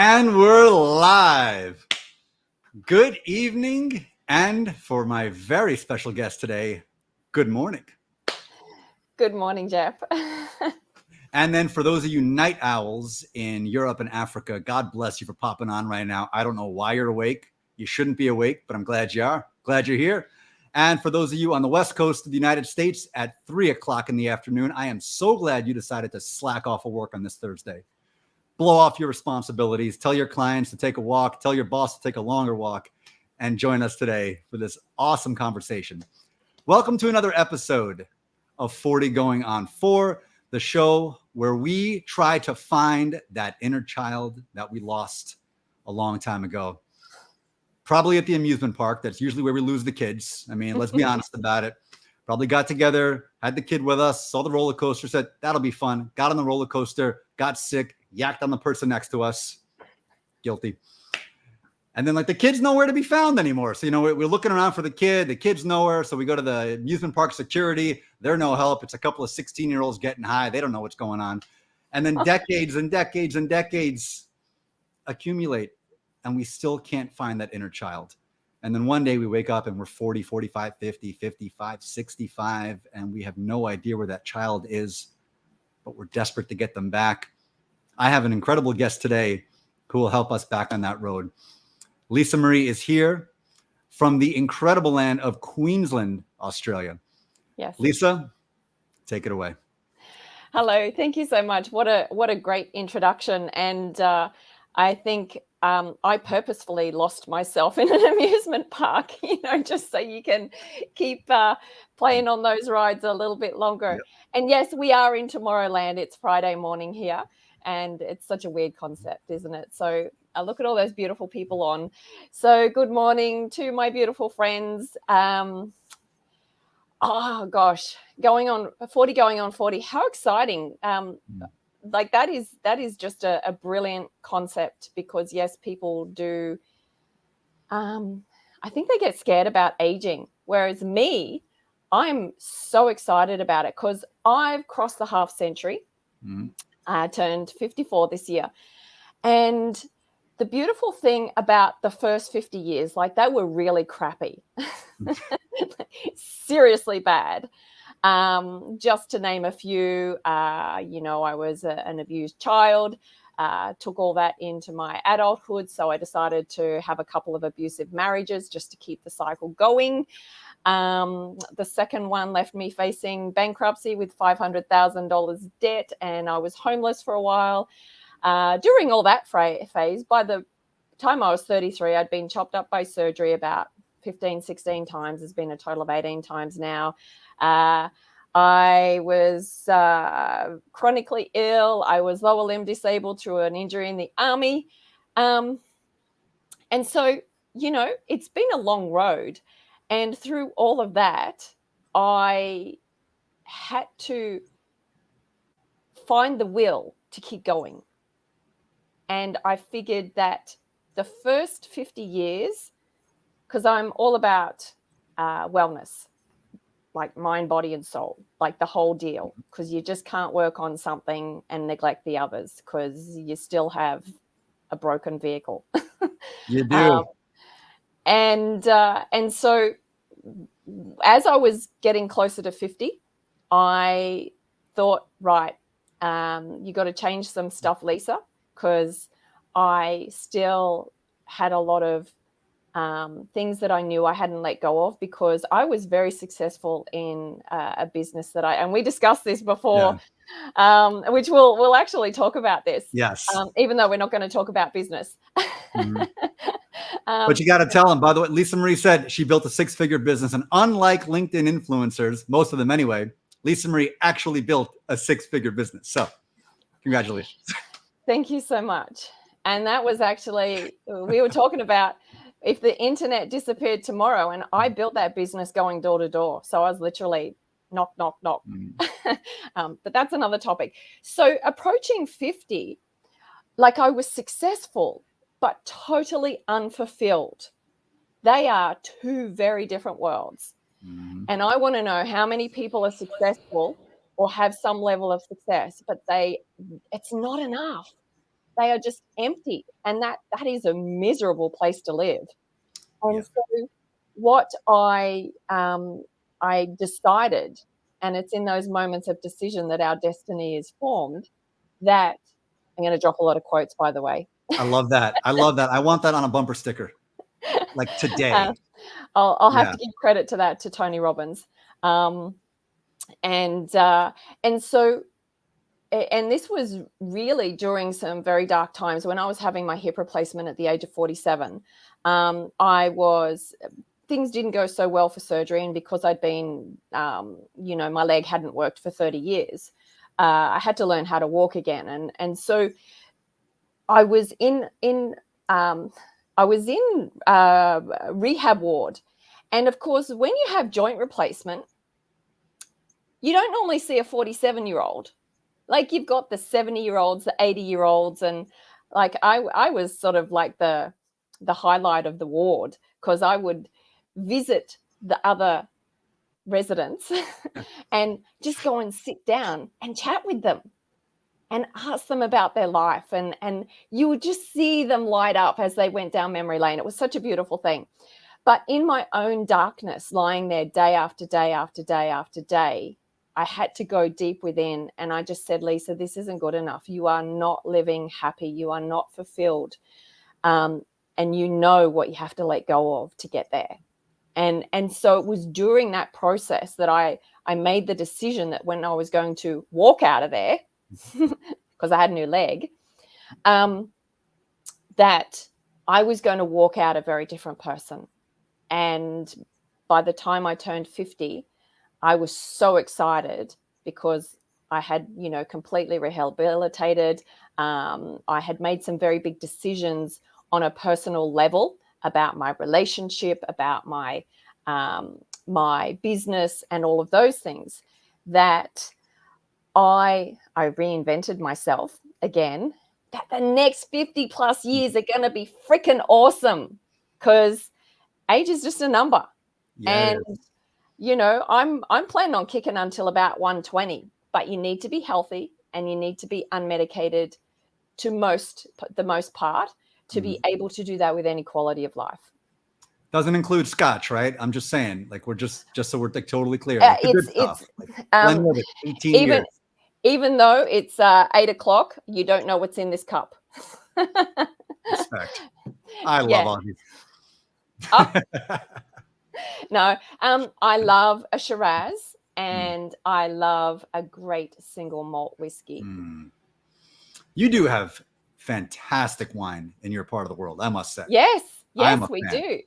And we're live. Good evening. And for my very special guest today, good morning. Good morning, Jeff. And then for those of you night owls in Europe and Africa, God bless you for popping on right now. I don't know why you're awake. You shouldn't be awake, but I'm glad you are. Glad you're here. And for those of you on the West Coast of the United States at 3 o'clock in the afternoon, I am so glad you decided to slack off of work on this Thursday. Blow off your responsibilities, tell your clients to take a walk, tell your boss to take a longer walk, and join us today for this awesome conversation. Welcome to another episode of 40 Going on 4, the show where we try to find that inner child that we lost a long time ago. Probably at the amusement park. That's usually where we lose the kids. I mean, let's be honest about it. Probably got together, had the kid with us, saw the roller coaster, said, that'll be fun. Got on the roller coaster, got sick, yacked on the person next to us. Guilty. And then, the kid's nowhere to be found anymore. So, we're looking around for the kid. The kid's nowhere. So we go to the amusement park security. They're no help. It's a couple of 16-year-olds getting high. They don't know what's going on. And then decades and decades and decades accumulate, and we still can't find that inner child. And then one day we wake up and we're 40, 45, 50, 55, 65, and we have no idea where that child is, but we're desperate to get them back. I have an incredible guest today who will help us back on that road. Lisa Marree is here from the incredible land of Queensland, Australia. Yes. Lisa, take it away. Hello. Thank you so much. What a great introduction. And I think I purposefully lost myself in an amusement park, just so you can keep playing on those rides a little bit longer. Yep. And yes, we are in Tomorrowland. It's Friday morning here. And it's such a weird concept, isn't it? So look at all those beautiful people on. So good morning to my beautiful friends. Oh gosh, going on 40. How exciting. That is just a brilliant concept, because yes, people do. I think they get scared about aging. Whereas me, I'm so excited about it because I've crossed the half century. I turned 54 this year. And the beautiful thing about the first 50 years, they were really crappy, seriously bad. Just to name a few, I was an abused child, took all that into my adulthood. So I decided to have a couple of abusive marriages just to keep the cycle going. The second one left me facing bankruptcy with $500,000 debt, and I was homeless for a while. During all that phase, by the time I was 33, I'd been chopped up by surgery about 15, 16 times. There's been a total of 18 times now. I was chronically ill. I was lower limb disabled through an injury in the army. And so, it's been a long road. And through all of that, I had to find the will to keep going. And I figured that the first 50 years, because I'm all about wellness, like mind, body, and soul, like the whole deal, because you just can't work on something and neglect the others, because you still have a broken vehicle. You do. And so as I was getting closer to 50, I thought, right, you got to change some stuff, Lisa, because I still had a lot of things that I knew I hadn't let go of, because I was very successful in a business that and we discussed this before, which we'll actually talk about this. Yes. Even though we're not going to talk about business. Mm-hmm. But you got to tell them, by the way, Lisa Marree said she built a 6-figure business, and unlike LinkedIn influencers, most of them anyway, Lisa Marree actually built a 6-figure business. So congratulations. Thank you so much. And that was actually, we were talking about if the internet disappeared tomorrow, and I built that business going door to door. So I was literally knock, knock, knock. But that's another topic. So approaching 50, I was successful, but totally unfulfilled. They are two very different worlds. Mm-hmm. And I want to know how many people are successful or have some level of success, but it's not enough. they are just empty, and that is a miserable place to live. Yeah. And so what I decided, and it's in those moments of decision that our destiny is formed, that I'm going to drop a lot of quotes, by the way. I love that. I love that. I want that on a bumper sticker, like uh, today. I'll have Yeah. to give credit to that, to Tony Robbins. Um, and so and this was really during some very dark times when I was having my hip replacement at the age of 47. Things didn't go so well for surgery, and because I'd been, my leg hadn't worked for 30 years, I had to learn how to walk again, and so I was in rehab ward, and of course, when you have joint replacement, you don't normally see a 47-year-old. Like, you've got the 70-year-olds, the 80-year-olds, and like I was sort of like the highlight of the ward, because I would visit the other residents and just go and sit down and chat with them and ask them about their life, and you would just see them light up as they went down memory lane. It was such a beautiful thing. But in my own darkness, lying there day after day after day after day, I had to go deep within, and I just said, Lisa, this isn't good enough. You are not living happy. You are not fulfilled. And you know what you have to let go of to get there. And so it was during that process that I made the decision that when I was going to walk out of there, because I had a new leg, that I was going to walk out a very different person. And by the time I turned 50, I was so excited, because I had, completely rehabilitated. I had made some very big decisions on a personal level about my relationship, about my business, and all of those things, that I reinvented myself again. That the next 50 plus years are going to be freaking awesome, because age is just a number. Yeah. And I'm planning on kicking until about 120, but you need to be healthy and you need to be unmedicated the most part to be able to do that with any quality of life. Doesn't include scotch, right? I'm just saying, like, we're just so we're like totally clear. Like the good stuff. Like Glenlivet, 18 even years. even though it's 8 o'clock, you don't know what's in this cup. Respect. I love Yeah. Aussies. No, I love a Shiraz, and I love a great single malt whiskey. You do have fantastic wine in your part of the world, I must say. Yes, I am a we fan. do.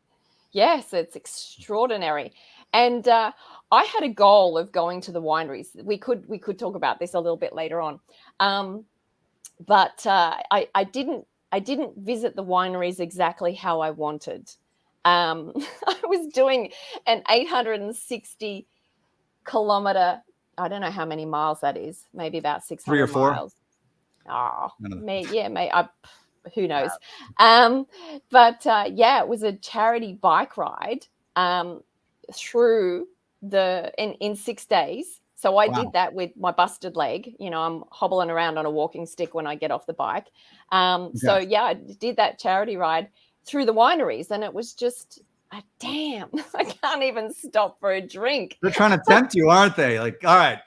Yes, it's extraordinary. And I had a goal of going to the wineries. We could talk about this a little bit later on, but I didn't visit the wineries exactly how I wanted. I was doing an 860 kilometer. I don't know how many miles that is. Maybe about 3 or 600 4. miles. Oh, No. who knows? But it was a charity bike ride through in 6 days. So I did that with my busted leg. I'm hobbling around on a walking stick when I get off the bike. So I did that charity ride through the wineries, and it was just, damn, I can't even stop for a drink. They're trying to tempt you, aren't they? Like, all right,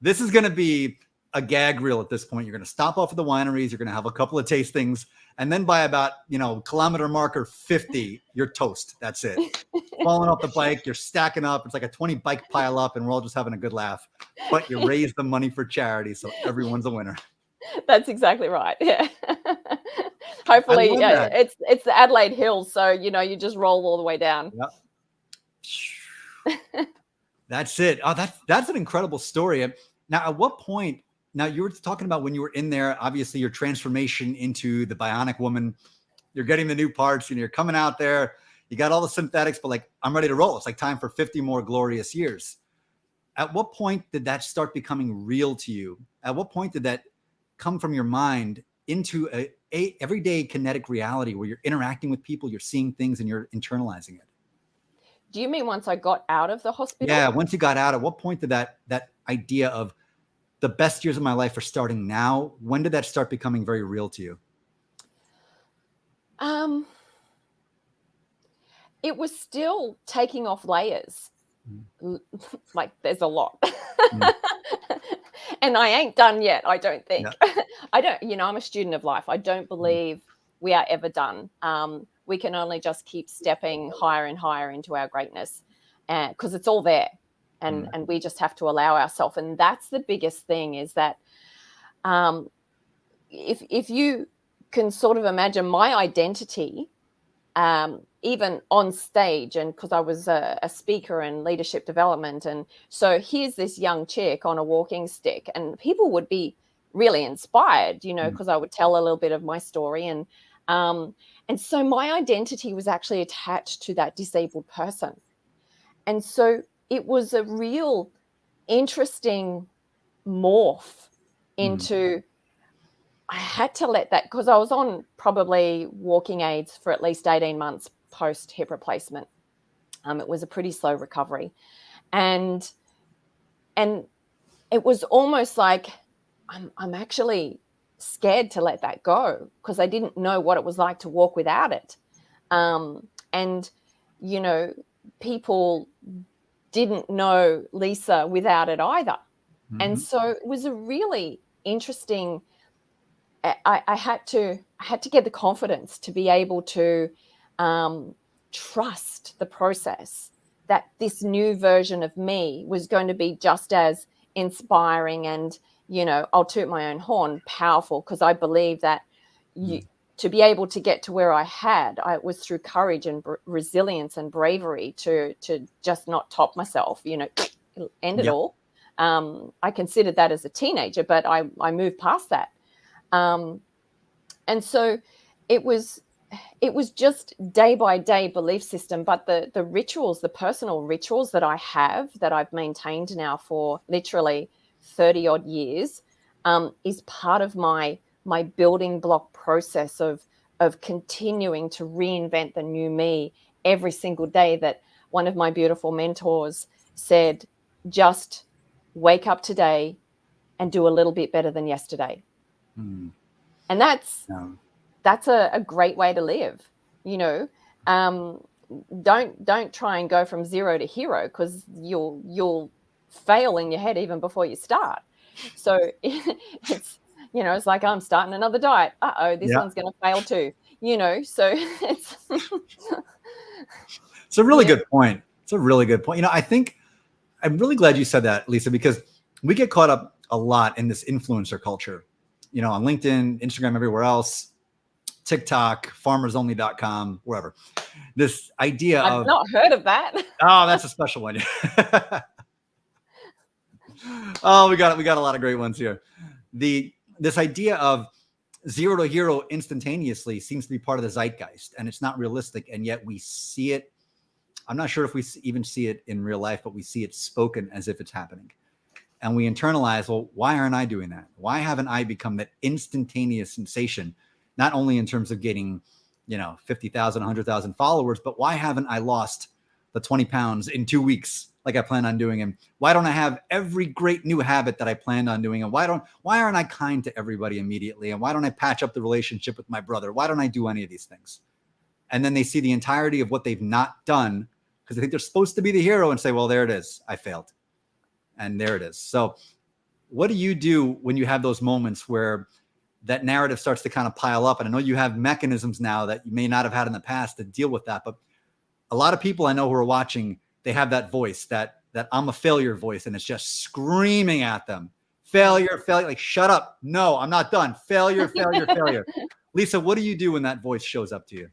this is going to be a gag reel at this point. You're going to stop off at the wineries. You're going to have a couple of tastings. And then by about, kilometer marker 50, you're toast. That's it. Falling off the bike, you're stacking up. It's like a 20 bike pile up, and we're all just having a good laugh. But you raise the money for charity, so everyone's a winner. That's exactly right. Yeah. Hopefully, it's the Adelaide Hills, so you just roll all the way down. Yep. That's it. Oh, that's an incredible story. Now, at what point? Now, you were talking about when you were in there, obviously your transformation into the bionic woman, you're getting the new parts, and you're coming out there, you got all the synthetics, but like, I'm ready to roll. It's like time for 50 more glorious years. At what point did that start becoming real to you? At what point did that come from your mind into a everyday kinetic reality where you're interacting with people, you're seeing things, and you're internalizing it? Do you mean once I got out of the hospital? Yeah, once you got out, at what point did that idea of the best years of my life are starting now, when did that start becoming very real to you? Um, it was still taking off layers. Like there's a lot. And I ain't done yet, I don't think. Yeah. I don't, I'm a student of life. I don't believe we are ever done. We can only just keep stepping higher and higher into our greatness, because it's all there, and we just have to allow ourselves. And that's the biggest thing, is that if you can sort of imagine my identity, even on stage, and because I was a speaker in leadership development, and so here's this young chick on a walking stick, and people would be really inspired, because I would tell a little bit of my story, and so my identity was actually attached to that disabled person, and so it was a real interesting morph into. I had to let that, because I was on probably walking aids for at least 18 months post hip replacement. It was a pretty slow recovery. And it was almost like I'm actually scared to let that go, because I didn't know what it was like to walk without it. And, people didn't know Lisa without it either. And so it was a really interesting. I had to get the confidence to be able to trust the process, that this new version of me was going to be just as inspiring and, I'll toot my own horn, powerful, because I believe that to be able to get to where I it was through courage and resilience and bravery to just not top myself, end it all. I considered that as a teenager, but I moved past that. And so it was just day by day belief system, but the rituals, the personal rituals that I have, that I've maintained now for literally 30 odd years, is part of my building block process of continuing to reinvent the new me every single day. That one of my beautiful mentors said, just wake up today and do a little bit better than yesterday. And that's a great way to live. Don't try and go from zero to hero, because you'll fail in your head even before you start. So it's like, I'm starting another diet. This one's going to fail too. So It's a really good point. It's a really good point. I think I'm really glad you said that, Lisa, because we get caught up a lot in this influencer culture, on LinkedIn, Instagram, everywhere else, TikTok, farmersonly.com, wherever. This idea I've not heard of that. Oh, that's a special one. Oh, we got a lot of great ones here. This idea of zero to hero instantaneously seems to be part of the zeitgeist, and it's not realistic, and yet we see it. I'm not sure if we even see it in real life, but we see it spoken as if it's happening. And we internalize, well, why aren't I doing that? Why haven't I become that instantaneous sensation, not only in terms of getting, 50,000, 100,000 followers, but why haven't I lost the 20 pounds in 2 weeks like I planned on doing? And why don't I have every great new habit that I planned on doing? And why aren't I kind to everybody immediately? And why don't I patch up the relationship with my brother? Why don't I do any of these things? And then they see the entirety of what they've not done, because they think they're supposed to be the hero, and say, well, there it is. I failed. And there it is. So what do you do when you have those moments where that narrative starts to kind of pile up? And I know you have mechanisms now that you may not have had in the past to deal with that. But a lot of people I know who are watching, they have that voice, that I'm a failure voice, and it's just screaming at them. Failure, like, shut up. No, I'm not done. Failure, failure, failure. Lisa, what do you do when that voice shows up to you?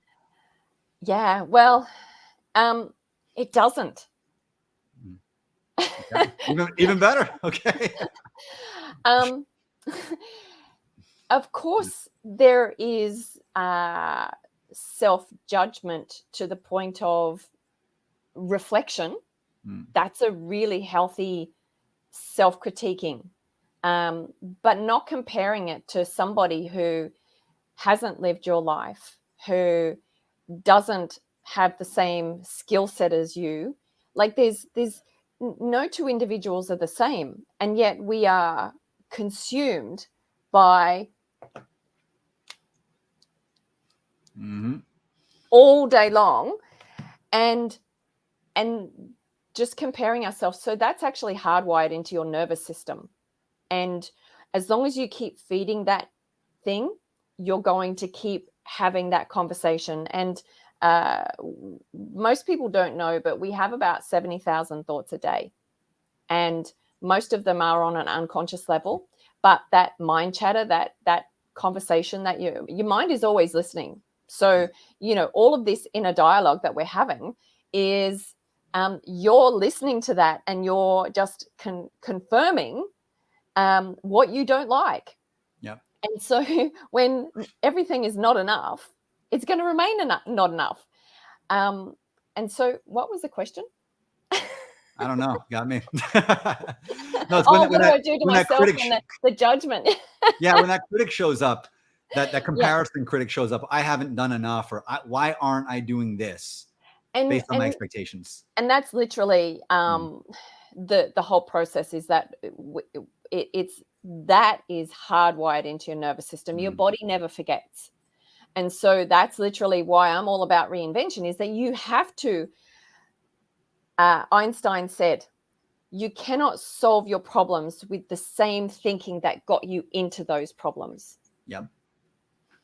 Yeah, well, it doesn't. Okay. Even better. Okay. Of course, there is self-judgment to the point of reflection. That's a really healthy self-critiquing, but not comparing it to somebody who hasn't lived your life, who doesn't have the same skill set as you. Like there's no two individuals are the same, and yet we are consumed by all day long, and just comparing ourselves. So that's actually hardwired into your nervous system. And as long as you keep feeding that thing, you're going to keep having that conversation. And most people don't know, but we have about 70,000 thoughts a day. And most of them are on an unconscious level. But that mind chatter, that conversation, that your mind is always listening. So, all of this inner dialogue that we're having is you're listening to that, and you're just confirming what you don't like. Yep. And so when everything is not enough, it's going to remain not enough. And so what was the question? I don't know. Got me. No, it's what do I do to myself and the judgment? Yeah, when that critic shows up, that comparison critic shows up, I haven't done enough, or why aren't I doing this based on my expectations? And that's literally the whole process, is that it's that is hardwired into your nervous system. Your body never forgets. And so that's literally why I'm all about reinvention, is that you have to, Einstein said, you cannot solve your problems with the same thinking that got you into those problems. Yep.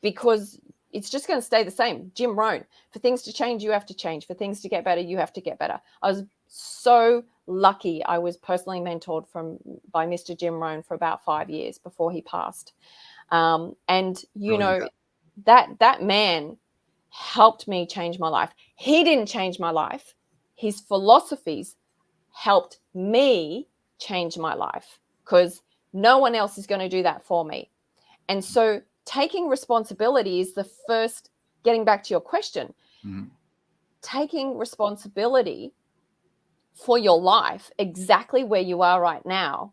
Because it's just going to stay the same. Jim Rohn, for things to change, you have to change. For things to get better, you have to get better. I was so lucky. I was personally mentored by Mr. Jim Rohn for about 5 years before he passed. And, that man helped me change my life. He didn't change my life. His philosophies helped me change my life, because no one else is going to do that for me. And so taking responsibility is the first, getting back to your question, taking responsibility for your life, exactly where you are right now,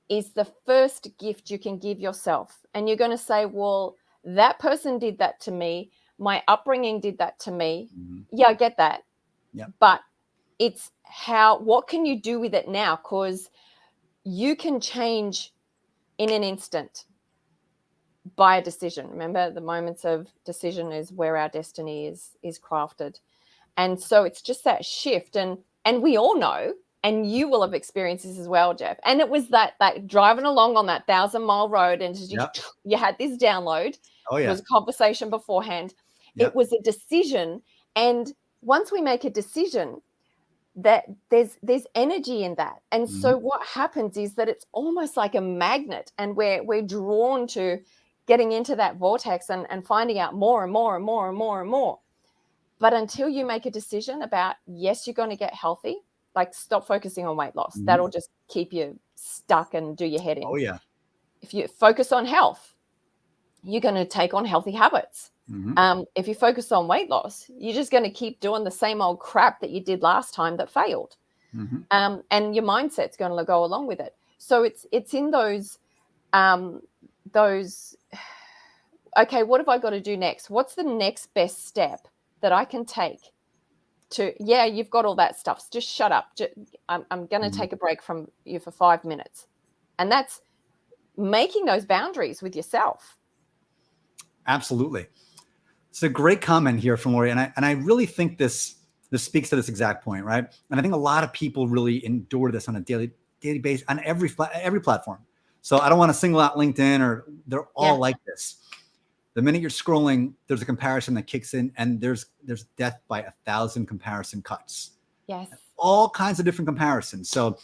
is the first gift you can give yourself. And you're going to say, well, that person did that to me. My upbringing did that to me. Yeah, I get that. Yeah. But it's what can you do with it now? Because you can change in an instant by a decision. Remember, the moments of decision is where our destiny is crafted. And so it's just that shift. And we all know, and you will have experienced this as well, Jeff. And it was that driving along on that 1,000-mile road, and you had this download. Oh, yeah. It was a conversation beforehand. Yep. It was a decision. And once we make a decision, that there's energy in that. And so what happens is that it's almost like a magnet, and we're drawn to getting into that vortex and finding out more and more and more and more and more. But until you make a decision about, yes, you're going to get healthy, like stop focusing on weight loss. That'll just keep you stuck and do your head in. Oh, yeah. If you focus on health, you're going to take on healthy habits. If you focus on weight loss, you're just going to keep doing the same old crap that you did last time that failed. And your mindset's going to go along with it. So it's in those, okay, what have I got to do next? What's the next best step that I can take to, you've got all that stuff. Just shut up. I'm going to take a break from you for 5 minutes. And that's making those boundaries with yourself. Absolutely. It's a great comment here from Lori. And I really think this speaks to this exact point, right? And I think a lot of people really endure this on a daily basis on every platform. So I don't want to single out LinkedIn, or they're all like this. The minute you're scrolling, there's a comparison that kicks in, and there's death by 1,000 comparison cuts. Yes. All kinds of different comparisons. So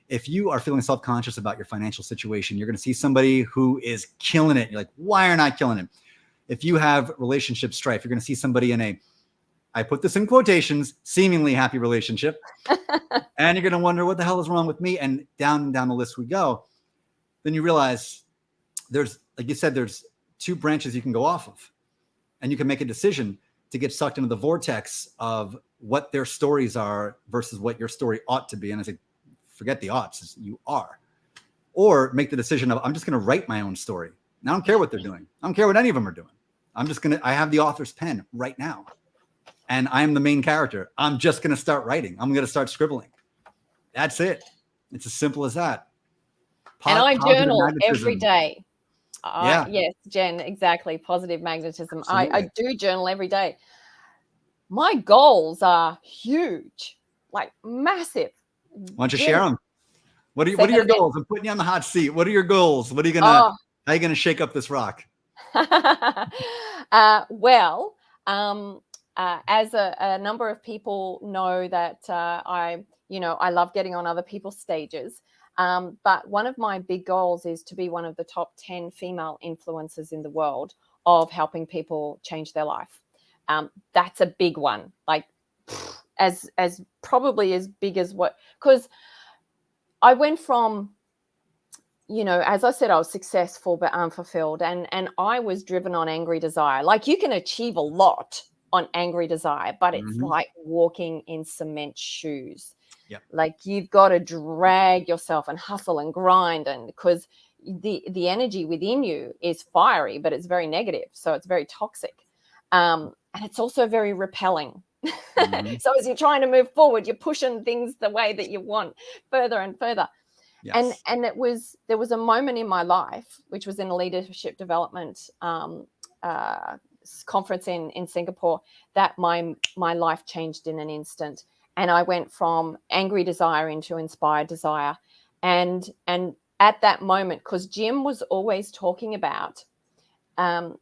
if you are feeling self-conscious about your financial situation, you're going to see somebody who is killing it. You're like, why are not killing it? If you have relationship strife, you're going to see somebody in I put this in quotations, seemingly happy relationship. And you're going to wonder, what the hell is wrong with me? And down the list we go. Then you realize there's, like you said, there's 2 branches you can go off of. And you can make a decision to get sucked into the vortex of what their stories are versus what your story ought to be. And I say, forget the oughts, you are. Or make the decision of, I'm just going to write my own story. And I don't care what they're doing. I don't care what any of them are doing. I have the author's pen right now. And I am the main character. I'm just going to start writing. I'm going to start scribbling. That's it. It's as simple as that. And I journal every day. Yeah, Yes, Jen, exactly. Positive magnetism. I absolutely. do journal every day. My goals are huge, like massive. Why don't you Jen, share them? say What are that your again. goals? I'm putting you on the hot seat. What are your goals? Oh, How are you gonna shake up this rock? well, um, as a number of people know that I love getting on other people's stages. But one of my big goals is to be one of the top 10 female influencers in the world of helping people change their life. That's a big one, like as probably as big as what, because I went from, as I said, I was successful but unfulfilled, and I was driven on angry desire. Like, you can achieve a lot on angry desire, but it's Mm-hmm. like walking in cement shoes. Yep. Like, you've got to drag yourself and hustle and grind, and because the energy within you is fiery, but it's very negative, so it's very toxic, and it's also very repelling. Mm-hmm. So as you're trying to move forward, you're pushing things the way that you want further and further. and Yes. and there was a moment in my life, which was in a leadership development uh, conference in Singapore, that my life changed in an instant, and I went from angry desire into inspired desire. And at that moment, because Jim was always talking about um,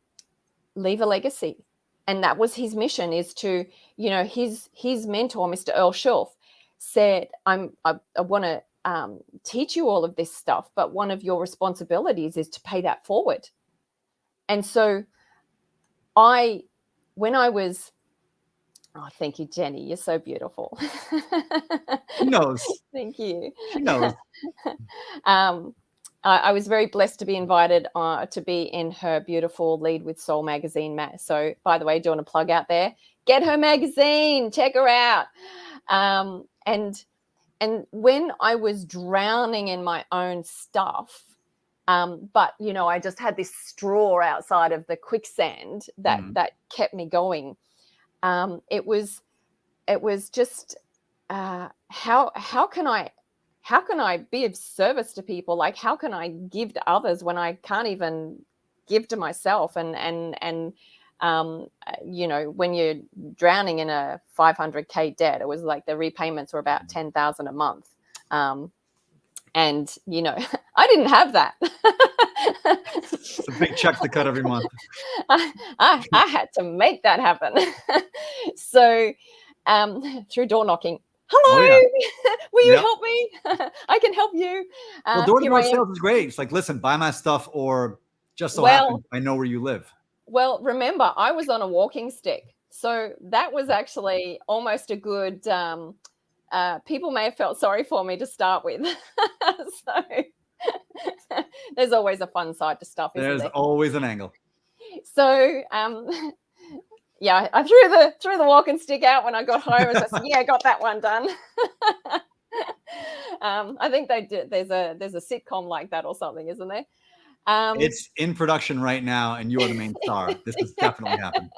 leave a legacy, and that was his mission, is to, his mentor, Mr. Earl Schulf, said, I want to teach you all of this stuff, but one of your responsibilities is to pay that forward. And so I when I was oh, thank you, Jenny, you're so beautiful. She knows. Thank you. She knows. um, I was very blessed to be invited to be in her beautiful Lead with Soul magazine. So, by the way, doing a plug out there, get her magazine, check her out. And when I was drowning in my own stuff, but I just had this straw outside of the quicksand that Mm-hmm. kept me going. It was just how can I be of service to people? Like, how can I give to others when I can't even give to myself? When you're drowning in a 500K debt, it was like the repayments were about 10,000 a month. And I didn't have that. It's a big check to cut every month. I had to make that happen. So through door knocking, Oh yeah. hello, will you Yep. help me? I can help you. Well, door to Here I door am. sales is great. It's like, listen, buy my stuff, or just so happens Well, I know where you live. remember, I was on a walking stick, so that was actually almost a good. People may have felt sorry for me to start with. So there's always a fun side to stuff, isn't There's there? always an angle. So yeah, I threw the walking stick out when I got home. And I said, yeah, I got that one done. I think they did. There's a sitcom like that or something, isn't there? It's in production right now, and you are the main star. This has definitely happened.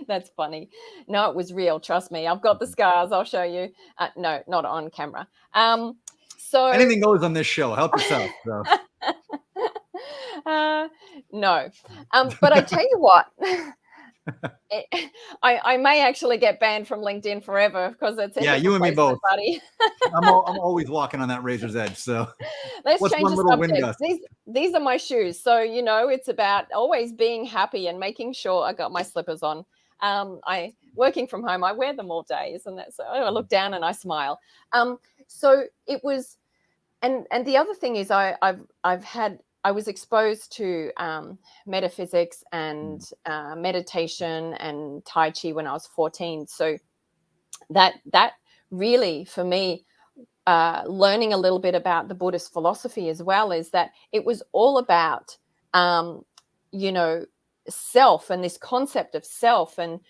That's funny. No, it was real. Trust me. I've got the scars. I'll show you. No, not on camera. So Anything goes on this show. Help yourself. So. no. But I tell you what, I may actually get banned from LinkedIn forever because it's a Yeah, hip you and me replacement, both. buddy. I'm always walking on that razor's edge. So Let's what's change one the little wind subject. gust? These are my shoes. So, it's about always being happy and making sure I got my slippers on. I working from home, I wear them all day, isn't that so? I look down and I smile. So it was, and the other thing is I was exposed to metaphysics and meditation and Tai Chi when I was 14. So that really, for me, learning a little bit about the Buddhist philosophy as well, is that it was all about, you know, self, and this concept of self, and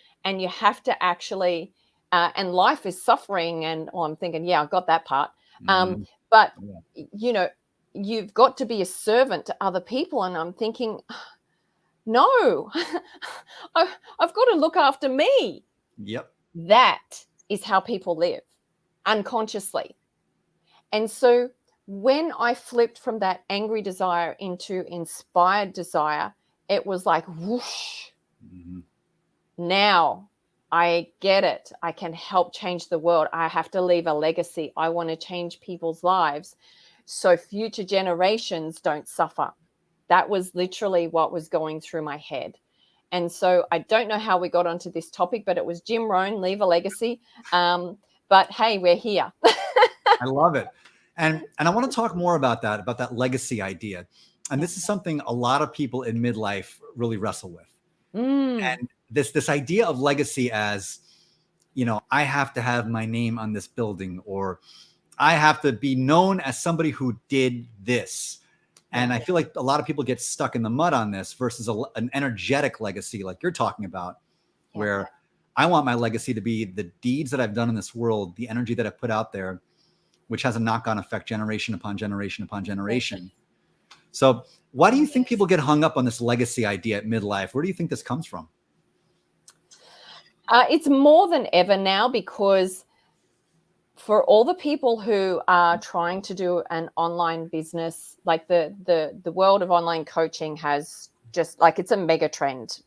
you have to actually, and life is suffering, and I'm thinking, yeah, I got that part, Mm-hmm. but Yeah. you know, you've got to be a servant to other people, and I'm thinking, no, I've got to look after me. Yep. That is how people live unconsciously. And so when I flipped from that angry desire into inspired desire, it was like whoosh. Mhm. Now I get it. I can help change the world. I have to leave a legacy. I want to change people's lives so future generations don't suffer. That was literally what was going through my head. And so I don't know how we got onto this topic, but it was Jim Rohn, Leave a Legacy. But hey, we're here. I love it. And I want to talk more about that legacy idea. And this is something a lot of people in midlife really wrestle with. Mm, And this idea of legacy as, I have to have my name on this building, or I have to be known as somebody who did this. And yeah, I feel like a lot of people get stuck in the mud on this versus an energetic legacy like you're talking about, yeah, where I want my legacy to be the deeds that I've done in this world, the energy that I've put out there, which has a knock-on effect generation upon generation upon generation. So why do you think people get hung up on this legacy idea at midlife? Where do you think this comes from? it's more than ever now, because for all the people who are trying to do an online business, like the world of online coaching has just, like, it's a mega trend.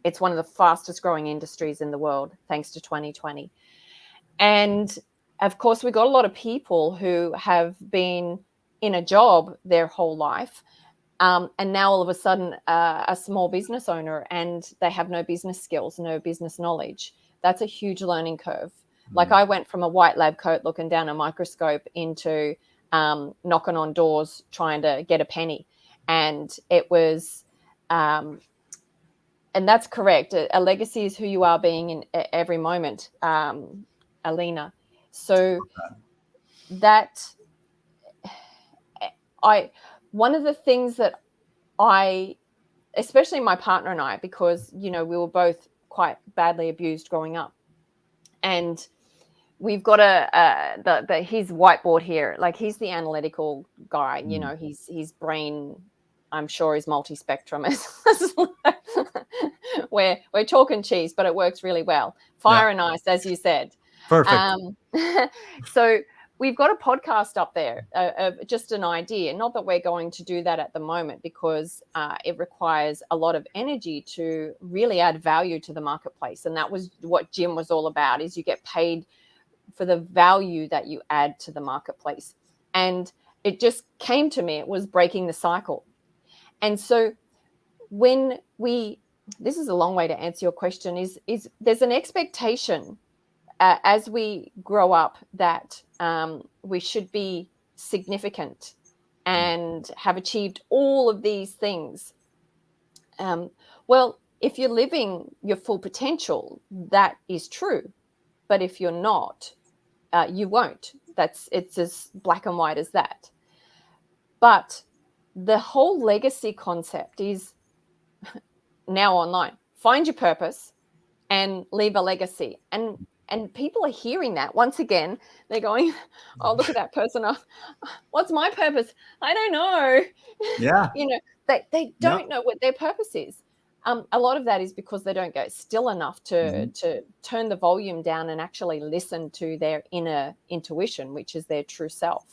It's one of the fastest growing industries in the world, thanks to 2020. And of course, we got a lot of people who have been in a job their whole life. And now all of a sudden, a small business owner, and they have no business skills, no business knowledge. That's a huge learning curve. Like, I went from a white lab coat looking down a microscope into knocking on doors trying to get a penny. And it was, and that's correct. A legacy is who you are being in every moment, Alina. So that one of the things that especially my partner and I, because, we were both quite badly abused growing up. And we've got his whiteboard here. Like, he's the analytical guy, his brain, I'm sure, is multi-spectrum. We're talking cheese, but it works really well. Fire and ice, as you said. Perfect. So we've got a podcast up there of just an idea. Not that we're going to do that at the moment, because it requires a lot of energy to really add value to the marketplace. And that was what Jim was all about, is you get paid for the value that you add to the marketplace. And it just came to me, it was breaking the cycle. And so this is a long way to answer your question, is there's an expectation as we grow up that we should be significant and have achieved all of these things. Well, if you're living your full potential, that is true. But if you're not, you won't. It's as black and white as that. But the whole legacy concept is now online. Find your purpose and leave a legacy. And people are hearing that. Once again, they're going, oh, look at that person. What's my purpose? I don't know. Yeah. They don't know what their purpose is. A lot of that is because they don't go still enough to turn the volume down and actually listen to their inner intuition, which is their true self.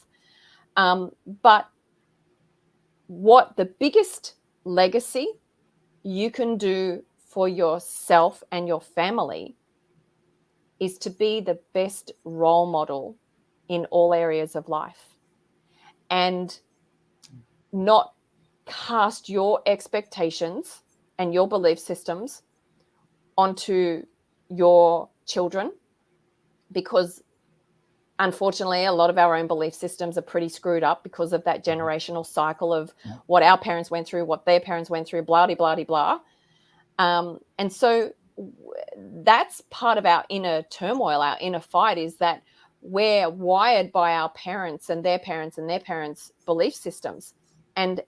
But what the biggest legacy you can do for yourself and your family is to be the best role model in all areas of life, and not cast your expectations and your belief systems onto your children, because unfortunately a lot of our own belief systems are pretty screwed up because of that generational cycle of what our parents went through, what their parents went through, blah, blah, blah, blah. And so that's part of our inner turmoil, our inner fight, is that we're wired by our parents and their parents and their parents' belief systems. And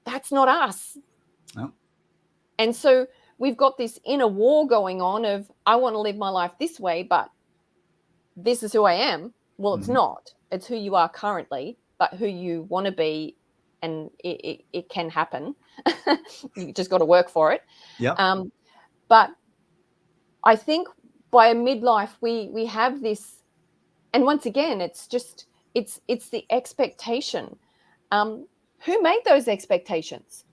that's not us. No. And so we've got this inner war going on of, I want to live my life this way, but this is who I am. Well, it's not. It's who you are currently, but who you want to be, and it can happen. You just got to work for it. Yeah. But I think by midlife, we have this, and once again, it's just It's the expectation. Who made those expectations?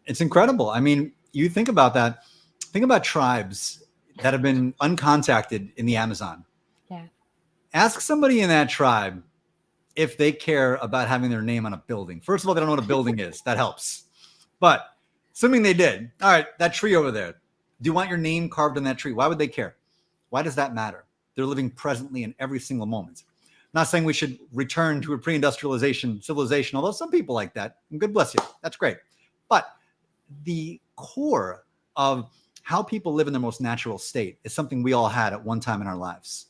It's incredible. I mean, you think about that. Think about tribes that have been uncontacted in the Amazon. Yeah. Ask somebody in that tribe if they care about having their name on a building. First of all, they don't know what a building is. That helps. But assuming they did, all right, that tree over there, do you want your name carved on that tree? Why would they care? Why does that matter? They're living presently in every single moment. I'm not saying we should return to a pre-industrialization civilization, although some people like that. And good bless you. That's great. But the core of how people live in their most natural state is something we all had at one time in our lives.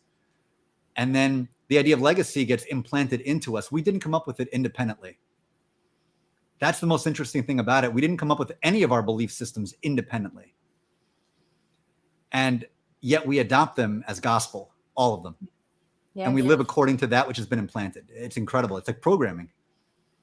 And then the idea of legacy gets implanted into us. We didn't come up with it independently. That's the most interesting thing about it. We didn't come up with any of our belief systems independently. And yet we adopt them as gospel, all of them. Yes. And we live according to that which has been implanted. It's incredible. It's like programming.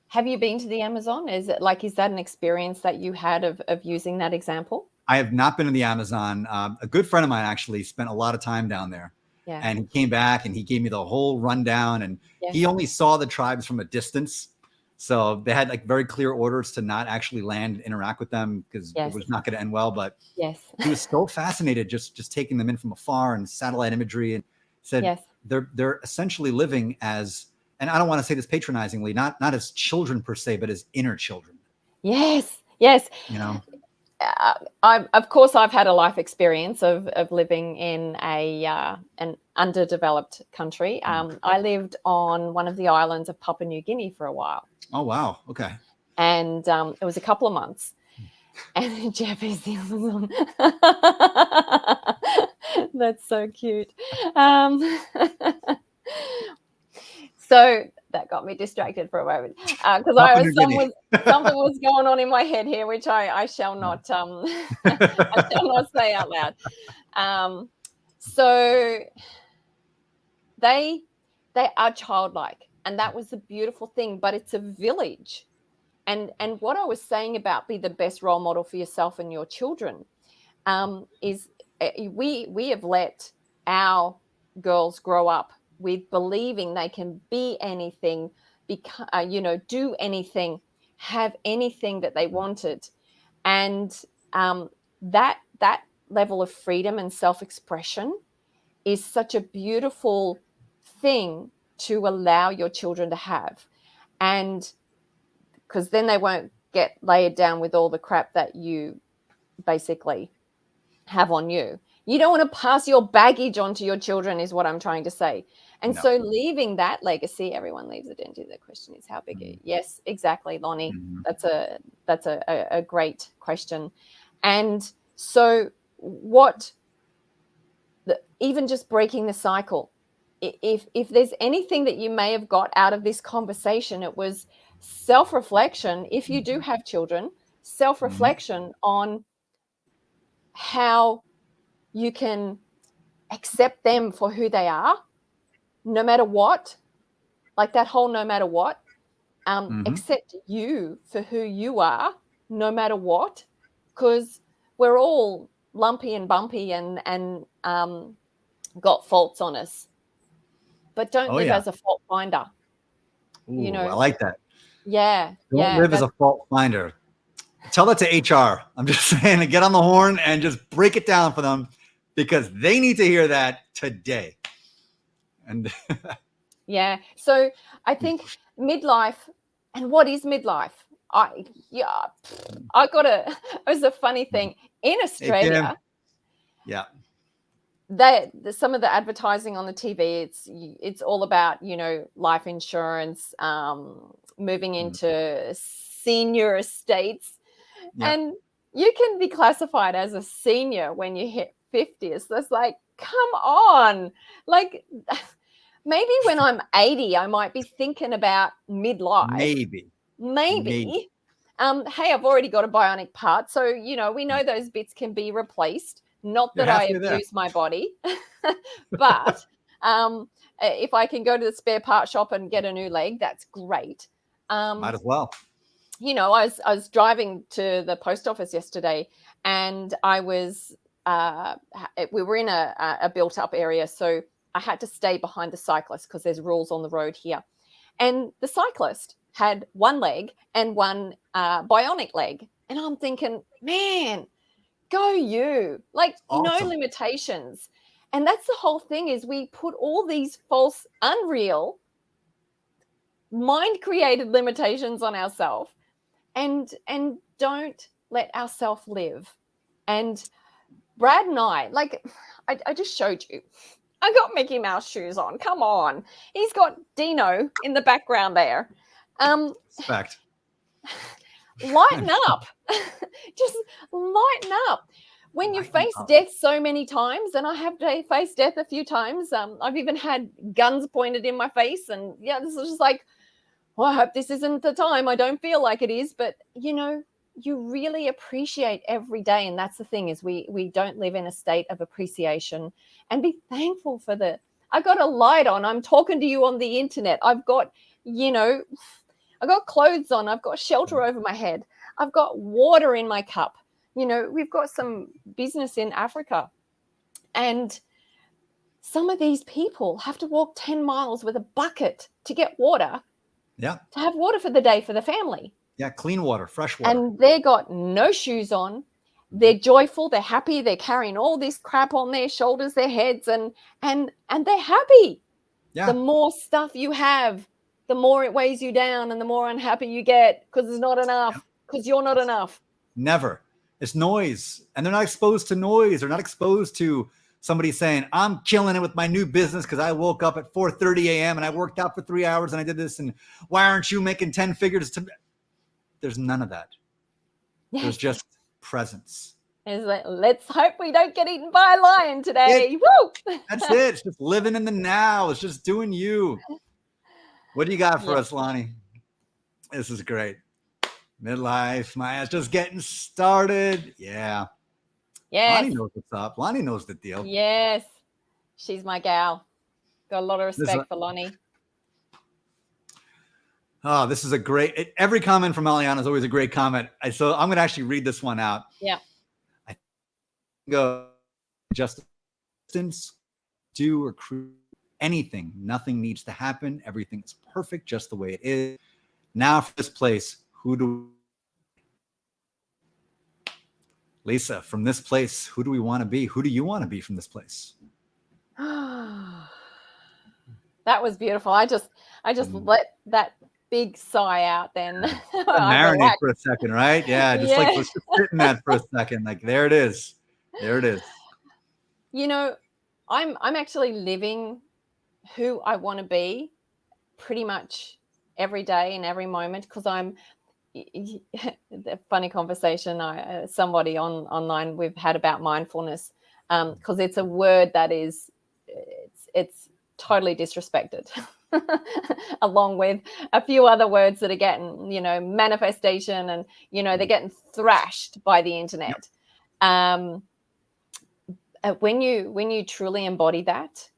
Have you been to the Amazon? Is that an experience that you had of using that example? I have not been in the Amazon. A good friend of mine actually spent a lot of time down there. Yeah. And he came back and he gave me the whole rundown. And he only saw the tribes from a distance. So they had like very clear orders to not actually land and interact with them because it was not going to end well. But he was so fascinated just taking them in from afar and satellite imagery, and said they're essentially living as, and I don't want to say this patronizingly, not as children per se, but as inner children. Yes. You know, of course, I've had a life experience of living in an underdeveloped country. I lived on one of the islands of Papua New Guinea for a while. Oh, wow. Okay. And it was a couple of months. And Jeff is the Amazon. That's so cute. So that got me distracted for a moment because something was going on in my head here, which I shall not I shall not say out loud. So they are childlike, and that was the beautiful thing. But it's a village, and what I was saying about be the best role model for yourself and your children is we have let our girls grow up with believing they can be anything, do anything, have anything that they wanted, and that level of freedom and self-expression is such a beautiful thing to allow your children to have, and because then they won't get laid down with all the crap that you basically have on you. You don't want to pass your baggage on to your children, is what I'm trying to say. And so leaving that legacy, everyone leaves it into. The question is how big it is. Yes, exactly, Lonnie. That's a great question. And so even just breaking the cycle, if there's anything that you may have got out of this conversation, it was self-reflection. If you do have children, self-reflection on how you can accept them for who they are, no matter what, like that whole no matter what, accept you for who you are, no matter what, because we're all lumpy and bumpy and got faults on us, but don't live as a fault finder. Ooh, I like that. Don't live as a fault finder. Tell that to HR. I'm just saying, to get on the horn and just break it down for them, because they need to hear that today. And so I think midlife, and what is midlife? It was a funny thing in Australia. Some of the advertising on the TV, it's all about, life insurance, moving into senior estates, and you can be classified as a senior when you hit 50. So it's like, come on, like maybe when I'm 80, I might be thinking about midlife. Maybe. Hey, I've already got a bionic part, so we know those bits can be replaced. Not that I abuse my body, but if I can go to the spare part shop and get a new leg, that's great. Might as well. I was driving to the post office yesterday, and I was we were in a built up area, so I had to stay behind the cyclist because there's rules on the road here. And the cyclist had one leg and one bionic leg. And I'm thinking, man, go you. Like, no Awesome. limitations. And that's the whole thing, is we put all these false, unreal, mind-created limitations on ourselves and don't let ourselves live. And Brad and I, like, I just showed you. I got Mickey Mouse shoes on. Come on. He's got Dino in the background there. Respect. Lighten up. Just lighten up. When you face death so many times, and I have faced death a few times, I've even had guns pointed in my face, and yeah, this is just like, well, I hope this isn't the time. I don't feel like it is, but you really appreciate every day. And that's the thing, is we don't live in a state of appreciation, and be thankful for I got a light on. I'm talking to you on the internet. I've got, I got clothes on. I've got shelter over my head. I've got water in my cup. We've got some business in Africa, and some of these people have to walk 10 miles with a bucket to get water. Yeah. To have water for the day for the family. Yeah, clean water, fresh water. And they got no shoes on. They're joyful, they're happy, they're carrying all this crap on their shoulders, their heads, and they're happy. Yeah. The more stuff you have, the more it weighs you down, and the more unhappy you get, because there's not enough, because you're not enough. Never. It's noise. And they're not exposed to noise. They're not exposed to somebody saying, I'm killing it with my new business because I woke up at 4:30 a.m. and I worked out for 3 hours and I did this. And why aren't you making 10 figures? There's none of that. Yes. There's just presence. It's like, let's hope we don't get eaten by a lion today. Woo! That's it. It's just living in the now. It's just doing you. What do you got for us, Lonnie? This is great. Midlife, my ass just getting started. Yeah. Yes. Lonnie knows what's up. Lonnie knows the deal. Yes. She's my gal. Got a lot of respect for Lonnie. Oh, this is a great, every comment from Aliana is always a great comment. So I'm going to actually read this one out. Yeah. I go, just do or create anything. Nothing needs to happen. Everything is perfect just the way it is. Now for this place, Lisa, from this place, who do we want to be? Who do you want to be from this place? That was beautiful. I just let that big sigh out then. Marinate for a second, right? Yeah, just like let's just sit in that for a second. Like there it is. There it is. I'm actually living who I want to be pretty much every day and every moment, because I'm the funny conversation somebody online we've had about mindfulness, because it's a word that is it's totally disrespected along with a few other words that are getting manifestation, and they're getting thrashed by the internet. When you truly embody that,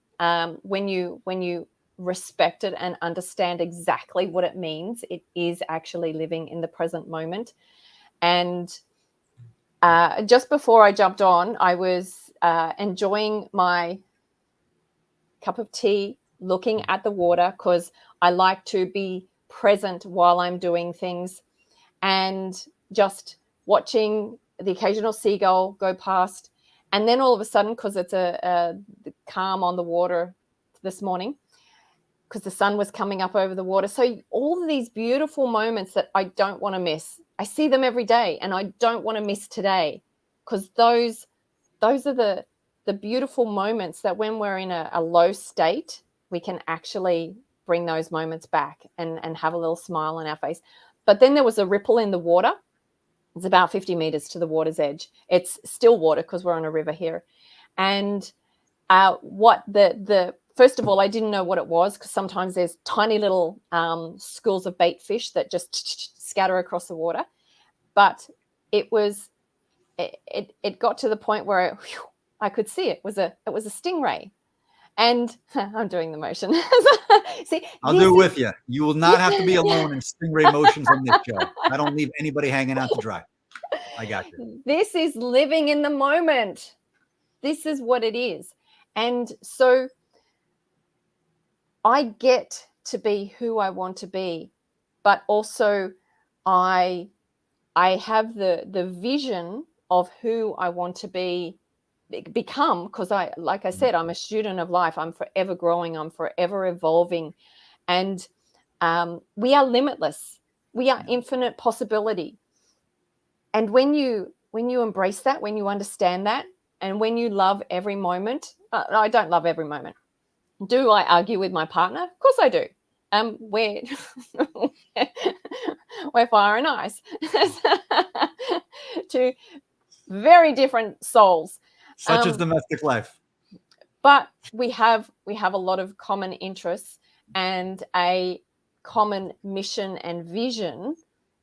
when you respect it and understand exactly what it means, it is actually living in the present moment. And just before I jumped on, I was enjoying my cup of tea, looking at the water, because I like to be present while I'm doing things, and just watching the occasional seagull go past. And then all of a sudden, because it's a calm on the water this morning, because the sun was coming up over the water. So all of these beautiful moments that I don't want to miss. I see them every day, and I don't want to miss today, because those are the beautiful moments that when we're in a low state, we can actually bring those moments back and have a little smile on our face. But then there was a ripple in the water. It's about 50 meters to the water's edge. It's still water because we're on a river here. And what first of all, I didn't know what it was, because sometimes there's tiny little schools of bait fish that just scatter across the water. But it got to the point where I could see it was a stingray. And I'm doing the motion. See, I'll do it with you. You will not have to be alone in stingray motions on this show. I don't leave anybody hanging out to dry. I got you. This is living in the moment. This is what it is. And so I get to be who I want to be, but also I have the vision of who I want to become, because like I said, I'm a student of life. I'm forever growing. I'm forever evolving, and we are limitless. We are infinite possibility. And when you embrace that, when you understand that, and when you love every moment, I don't love every moment. Do I argue with my partner? Of course I do. We're we're fire and ice. Two very different souls. Such as domestic life. But we have a lot of common interests and a common mission and vision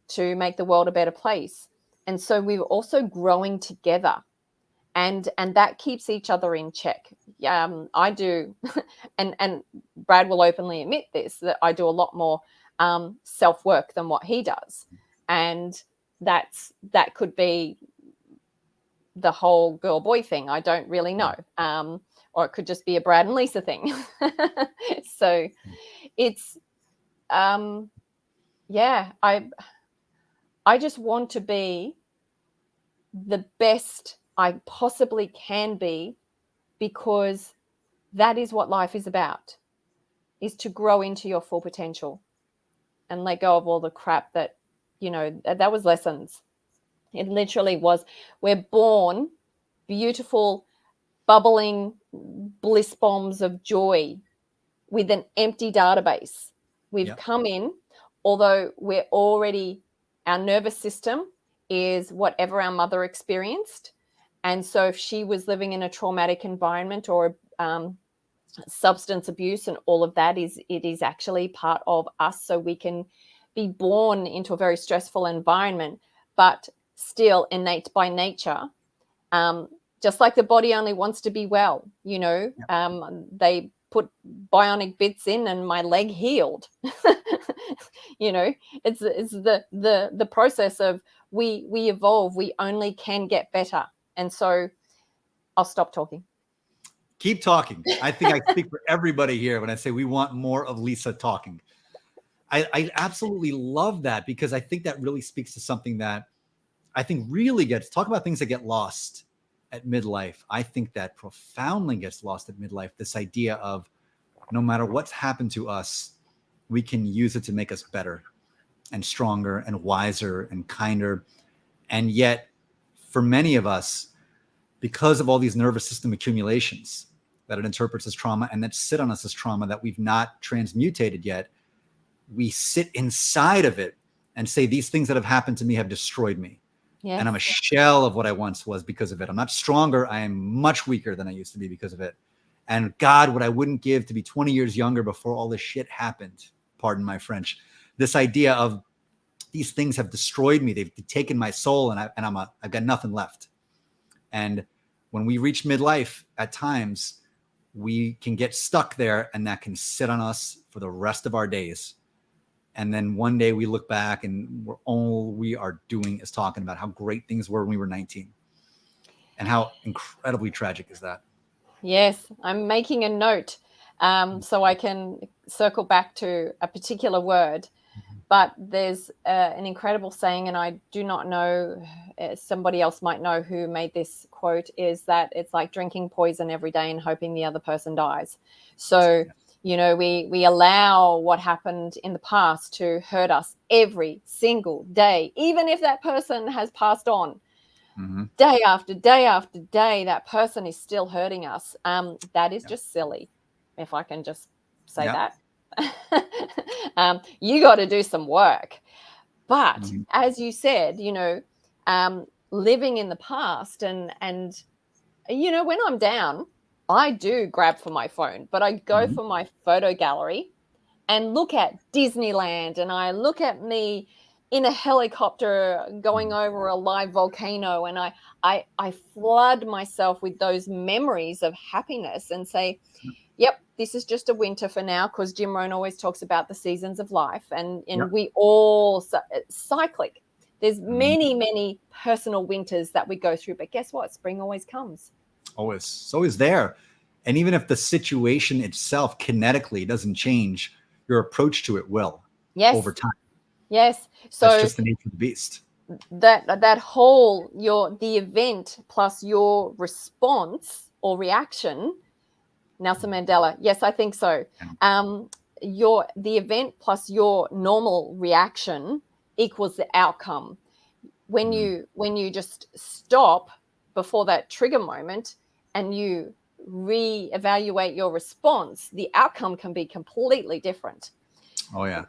to make the world a better place. And so we're also growing together, and that keeps each other in check. I do, and Brad will openly admit this, that I do a lot more self work than what he does, and that could be the whole girl boy thing. I don't really know, or it could just be a Brad and Lisa thing. So it's yeah, I just want to be the best I possibly can be, because that is what life is about, is to grow into your full potential and let go of all the crap that, that was lessons. It literally was. We're born beautiful, bubbling bliss bombs of joy with an empty database. We've come in, although we're already, our nervous system is whatever our mother experienced. And so if she was living in a traumatic environment or substance abuse and all of that, it is actually part of us. So we can be born into a very stressful environment, but still innate by nature. Just like the body only wants to be well, they put bionic bits in and my leg healed. It's the process of we evolve. We only can get better. And so I'll stop talking. Keep talking. I think I speak for everybody here when I say we want more of Lisa talking. I absolutely love that, because I think that really speaks to something that I think really talk about things that get lost at midlife. I think that profoundly gets lost at midlife. This idea of no matter what's happened to us, we can use it to make us better and stronger and wiser and kinder. And yet, for many of us, because of all these nervous system accumulations that it interprets as trauma and that sit on us as trauma that we've not transmutated yet, we sit inside of it and say, these things that have happened to me have destroyed me. Yes. And I'm a shell of what I once was because of it. I'm not stronger. I am much weaker than I used to be because of it. And God, what I wouldn't give to be 20 years younger before all this shit happened. Pardon my French. This idea of these things have destroyed me. They've taken my soul, and I've got nothing left. And when we reach midlife, at times we can get stuck there, and that can sit on us for the rest of our days. And then one day we look back and all we are doing is talking about how great things were when we were 19. And how incredibly tragic is that? Yes, I'm making a note so I can circle back to a particular word. But there's an incredible saying, and I do not know, somebody else might know who made this quote, is that it's like drinking poison every day and hoping the other person dies. So we allow what happened in the past to hurt us every single day, even if that person has passed on. Mm-hmm. Day after day after day, that person is still hurting us. That is just silly, if I can just say that. You got to do some work. But as you said, living in the past and when I'm down, I do grab for my phone, but I go for my photo gallery and look at Disneyland, and I look at me in a helicopter going over a live volcano, and I flood myself with those memories of happiness and say, yep, this is just a winter for now, because Jim Rohn always talks about the seasons of life, and we all cyclic. There's many, many personal winters that we go through, but guess what? Spring always comes. Always. It's always there. And even if the situation itself kinetically doesn't change, your approach to it will over Yes. time. Yes. That's So just the nature of the beast. that whole the event plus your response or reaction, Nelson Mandela. Yes, I think so. Um, the event plus your normal reaction equals the outcome. When Mhm. you just stop before that trigger moment and you reevaluate your response, the outcome can be completely different. Oh yeah.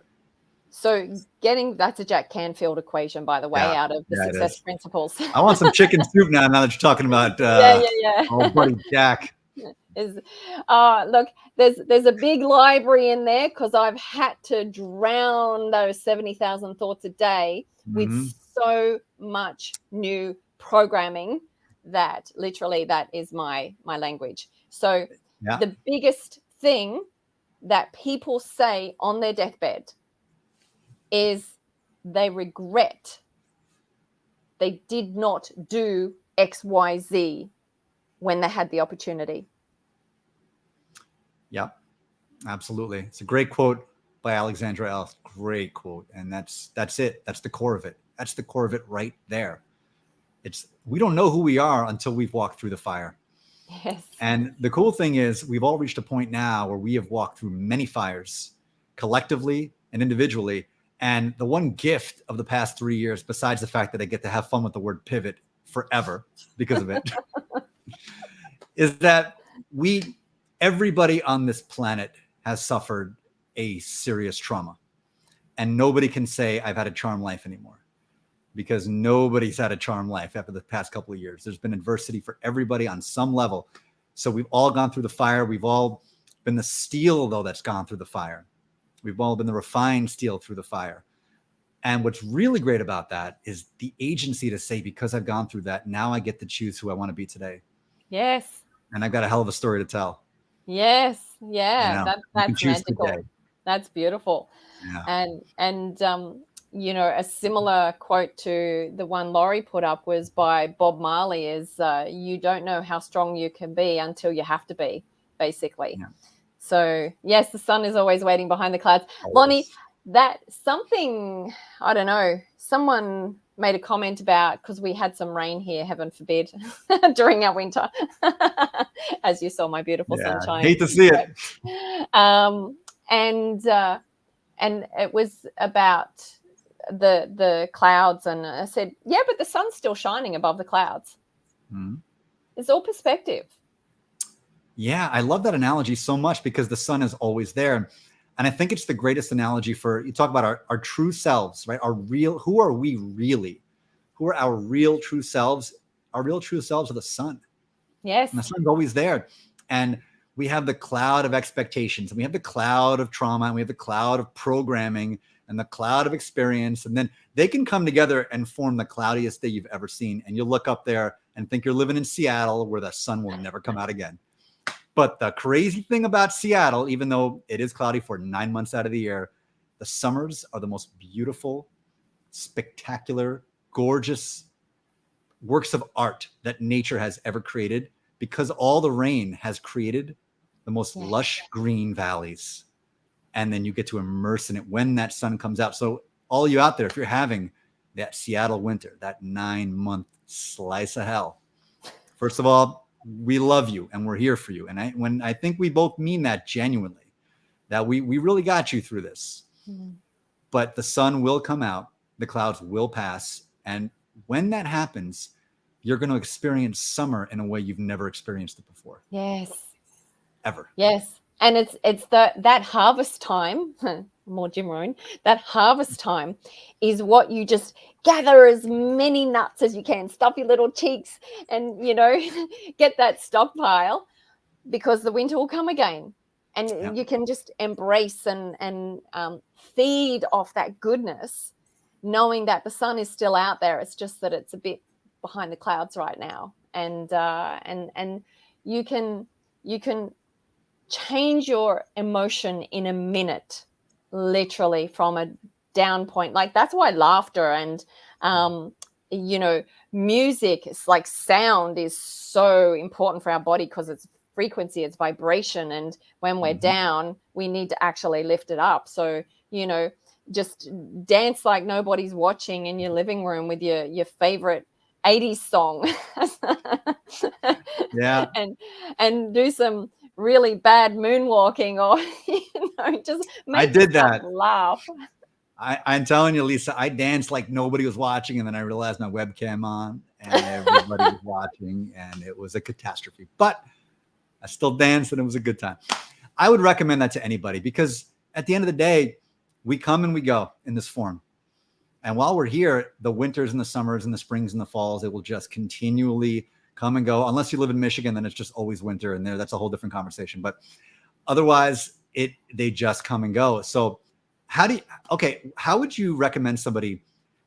So that's a Jack Canfield equation, by the way, Yeah. out of the Yeah, it Success is. Principles. I want some chicken soup now that you're talking about Yeah, yeah, oh buddy Jack. is look, there's a big library in there because I've had to drown those 70,000 thoughts a day with Hmm. so much new programming that literally that is my language. So Yeah. the biggest thing that people say on their deathbed is they regret they did not do XYZ when they had the opportunity. Yeah. Absolutely. It's a great quote by Alexandra Ellis. Great quote. And that's it. That's the core of it. That's the core of it right there. It's we don't know who we are until we've walked through the fire. Yes. And the cool thing is we've all reached a point now where we have walked through many fires collectively and individually. And the one gift of the past 3 years, besides the fact that I get to have fun with the word pivot forever because of it, is that everybody on this planet has suffered a serious trauma. And nobody can say, I've had a charm life anymore, because nobody's had a charm life after the past couple of years. There's been adversity for everybody on some level. So we've all gone through the fire. We've all been the steel, though, that's gone through the fire. We've all been the refined steel through the fire. And what's really great about that is the agency to say, because I've gone through that, now I get to choose who I want to be today. Yes. And I've got a hell of a story to tell. Yes. Yeah. You can That's choose today. magical. That's beautiful. Yeah. And a similar quote to the one Laurie put up was by Bob Marley is you don't know how strong you can be until you have to be, basically. Yeah. So yes, the sun is always waiting behind the clouds. Lonnie, that something, I don't know, someone made a comment about, because we had some rain here, heaven forbid, during our winter, as you saw my beautiful sunshine. Hate to see it. And it was about the clouds, and I said, yeah, but the sun's still shining above the clouds. Mm-hmm. It's all perspective. Yeah, I love that analogy so much because the sun is always there. And I think it's the greatest analogy for, you talk about our true selves, right? Who are we really? Who are our real true selves? Our real true selves are the sun. Yes. And the sun's always there. And we have the cloud of expectations, and we have the cloud of trauma, and we have the cloud of programming, and the cloud of experience. And then they can come together and form the cloudiest day you've ever seen. And you'll look up there and think you're living in Seattle, where the sun will never come out again. But the crazy thing about Seattle, even though it is cloudy for 9 months out of the year, the summers are the most beautiful, spectacular, gorgeous works of art that nature has ever created, because all the rain has created the most lush green valleys. And then you get to immerse in it when that sun comes out. So all you out there, if you're having that Seattle winter, that 9-month slice of hell, first of all, we love you and we're here for you. And I think we both mean that genuinely, that we really got you through this. Mm-hmm. But the sun will come out, the clouds will pass. And when that happens, you're going to experience summer in a way you've never experienced it before. Yes. Ever. Yes. And it's that harvest time, more Jim Rohn, that harvest time is what you just gather as many nuts as you can, stuff your little cheeks and, get that stockpile, because the winter will come again. And you can just embrace and feed off that goodness, knowing that the sun is still out there. It's just that it's a bit behind the clouds right now. And you can change your emotion in a minute, literally, from a down point. Like, that's why laughter and music, it's like sound, is so important for our body, because it's frequency, it's vibration. And when we're Mhm. down, we need to actually lift it up. So, you know, just dance like nobody's watching in your living room with your favorite 80s song. Yeah, And do some really bad moonwalking, or just I make did yourself that. laugh. I'm telling you, Lisa, I danced like nobody was watching, and then I realized my webcam on, and everybody was watching, and it was a catastrophe. But I still danced, and it was a good time. I would recommend that to anybody, because at the end of the day, we come and we go in this form. And while we're here, the winters and the summers and the springs and the falls, it will just continually come and go. Unless you live in Michigan, then it's just always winter, and that's a whole different conversation. But otherwise, they just come and go. So how would you recommend somebody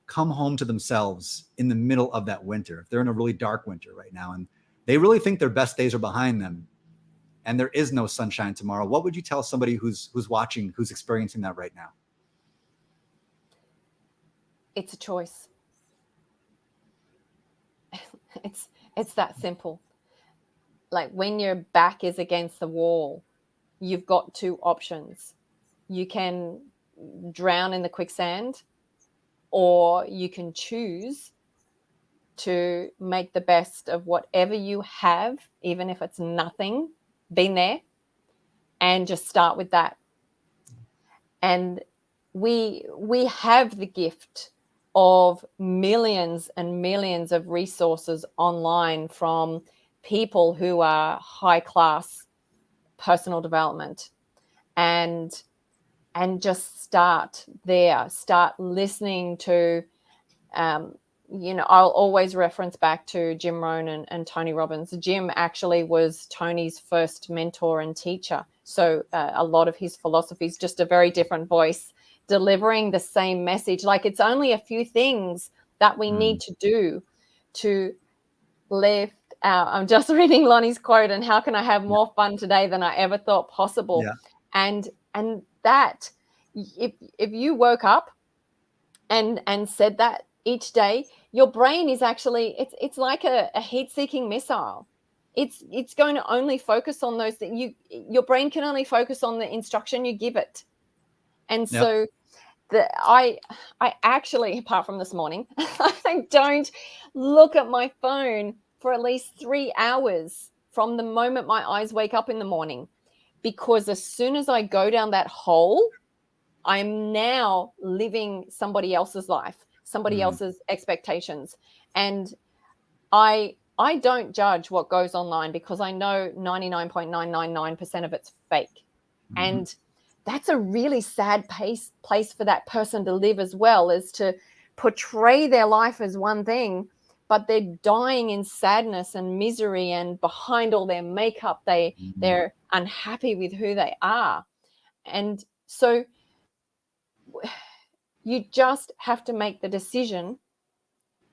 come home to themselves in the middle of that winter? If they're in a really dark winter right now and they really think their best days are behind them and there is no sunshine tomorrow, what would you tell somebody who's watching, who's experiencing that right now? It's a choice. It's that simple. Like, when your back is against the wall, you've got two options. You can drown in the quicksand, or you can choose to make the best of whatever you have, even if it's nothing, been there, and just start with that. And we have the gift of millions and millions of resources online from people who are high class personal development, and just start there. Start listening to, I'll always reference back to Jim Rohn and Tony Robbins. Jim actually was Tony's first mentor and teacher. So a lot of his philosophy is just a very different voice delivering the same message. Like, it's only a few things that we need to do to lift out. I'm just reading Lonnie's quote, and how can I have more fun today than I ever thought possible? Yeah. And that, if you woke up and said that each day, your brain is actually, it's like a heat-seeking missile. It's going to only focus on those things. Your brain can only focus on the instruction you give it. And Yep. so I actually, apart from this morning, I don't look at my phone for at least 3 hours from the moment my eyes wake up in the morning, because as soon as I go down that hole, I'm now living somebody else's life, somebody else's expectations. And I don't judge what goes online, because I know 99.999% of it's fake. And that's a really sad place for that person to live as well, is to portray their life as one thing, but they're dying in sadness and misery, and behind all their makeup, they're unhappy with who they are. And so you just have to make the decision.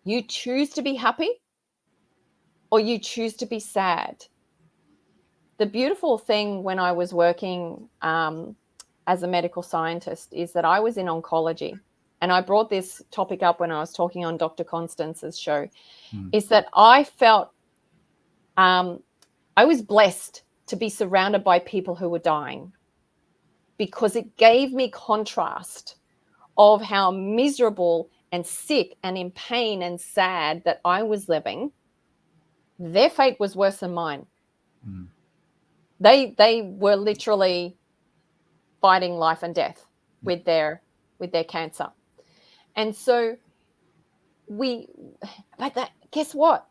You choose to be happy, or you choose to be sad. The beautiful thing when I was working as a medical scientist is that I was in oncology. And I brought this topic up when I was talking on Dr. Constance's show, is that I felt I was blessed to be surrounded by people who were dying, because it gave me contrast of how miserable and sick and in pain and sad that I was living. Their fate was worse than mine. They were literally fighting life and death with their cancer. And so guess what?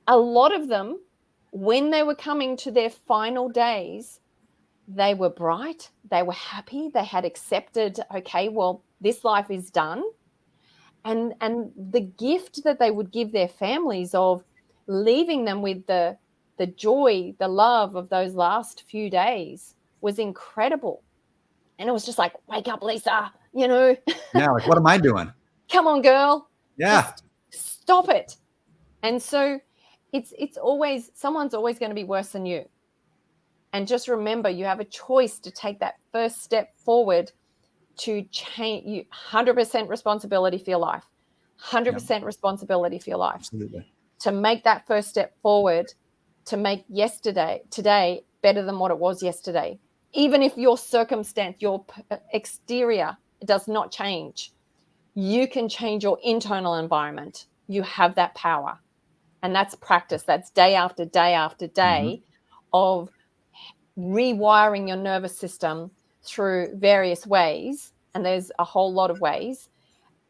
A lot of them, when they were coming to their final days, they were bright, they were happy, they had accepted, okay, well, this life is done. And the gift that they would give their families of leaving them with the joy, the love of those last few days was incredible. And it was just like, wake up, Lisa, Yeah. Like, what am I doing? come on, girl, Yeah. just stop it. And so it's always, someone's always going to be worse than you. And just remember, you have a choice to take that first step forward to change. You 100% responsibility for your life, 100% responsibility for your life. Absolutely. To make that first step forward, to make today better than what it was yesterday. Even if your circumstance, your exterior does not change, you can change your internal environment. You have that power. And that's practice. That's day after day after day of rewiring your nervous system through various ways. And there's a whole lot of ways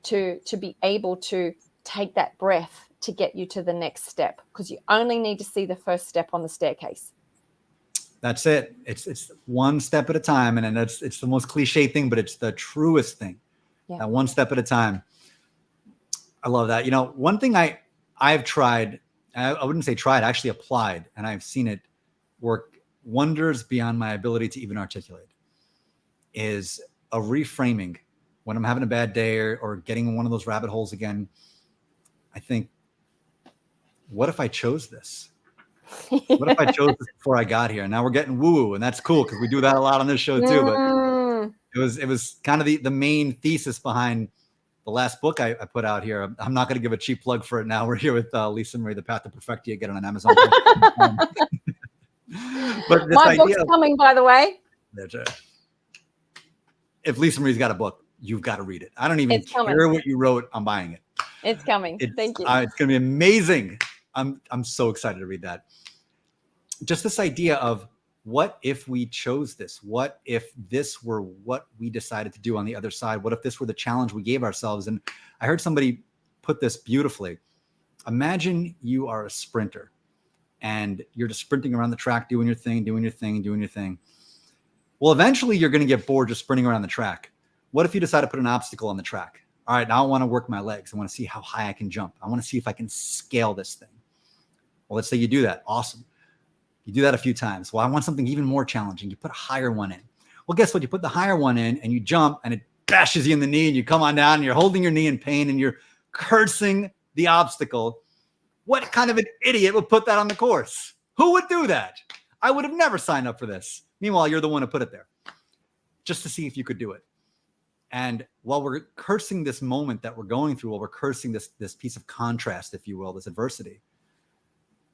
to be able to take that breath to get you to the next step, because you only need to see the first step on the staircase. That's it. It's one step at a time. And it's the most cliche thing, but it's the truest thing. Yeah. That one step at a time. I love that. You know, one thing I've tried, I wouldn't say tried, I actually applied, and I've seen it work wonders beyond my ability to even articulate, is a reframing. When I'm having a bad day or getting in one of those rabbit holes again, I think, what if I chose this? What if I chose this before I got here? Now we're getting woo-woo, and that's cool because we do that a lot on this show too. But it was kind of the main thesis behind the last book I put out here. I'm not going to give a cheap plug for it now. We're here with Lisa Marree, The Path to Perfectia. Get it on Amazon. But this my idea book's coming, by the way. If Lisa Marie's got a book, you've got to read it. I don't even care what you wrote. I'm buying it. It's coming. Thank you. It's going to be amazing. I'm so excited to read that. Just this idea of, what if we chose this? What if this were what we decided to do on the other side? What if this were the challenge we gave ourselves? And I heard somebody put this beautifully. Imagine you are a sprinter and you're just sprinting around the track, doing your thing. Well, eventually you're going to get bored just sprinting around the track. What if you decide to put an obstacle on the track? All right, now I want to work my legs. I want to see how high I can jump. I want to see if I can scale this thing. Well, let's say you do that. Awesome. You do that a few times. Well, I want something even more challenging. You put a higher one in. Well, guess what? You put the higher one in and you jump and it bashes you in the knee and you come on down and you're holding your knee in pain and you're cursing the obstacle. What kind of an idiot would put that on the course? Who would do that? I would have never signed up for this. Meanwhile, you're the one who put it there just to see if you could do it. And while we're cursing this moment that we're going through, while we're cursing this piece of contrast, if you will, this adversity,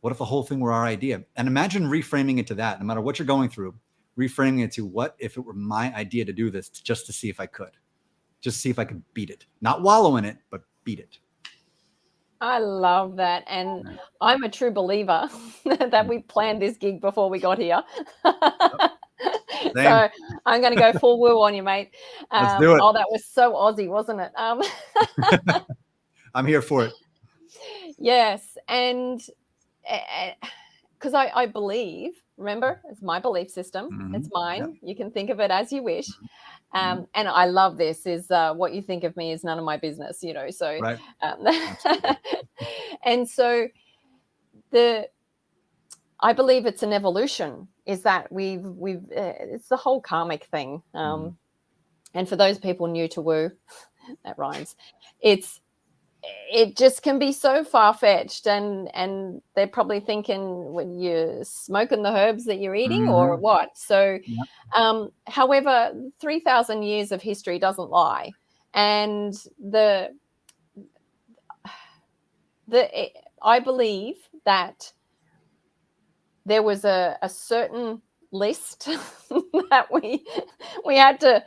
what if the whole thing were our idea? And imagine reframing it to that. No matter what you're going through, reframing it to, what if it were my idea to do this, just to see if I could, just see if I could beat it, not wallow in it, but beat it. I love that. And I'm a true believer that we planned this gig before we got here. So I'm going to go full woo on you, mate. Let's do it. Oh, that was so Aussie, wasn't it? I'm here for it. Yes. And because I believe, remember, it's my belief system. It's mine. You can think of it as you wish. And I love this, is what you think of me is none of my business, you know. So, right. And so I believe it's an evolution, is that we've it's the whole karmic thing. And for those people new to woo, that rhymes, it just can be so far-fetched, and they're probably thinking, when you're smoking the herbs that you're eating or what. So however, 3,000 years of history doesn't lie, and I believe that there was a certain list that we had to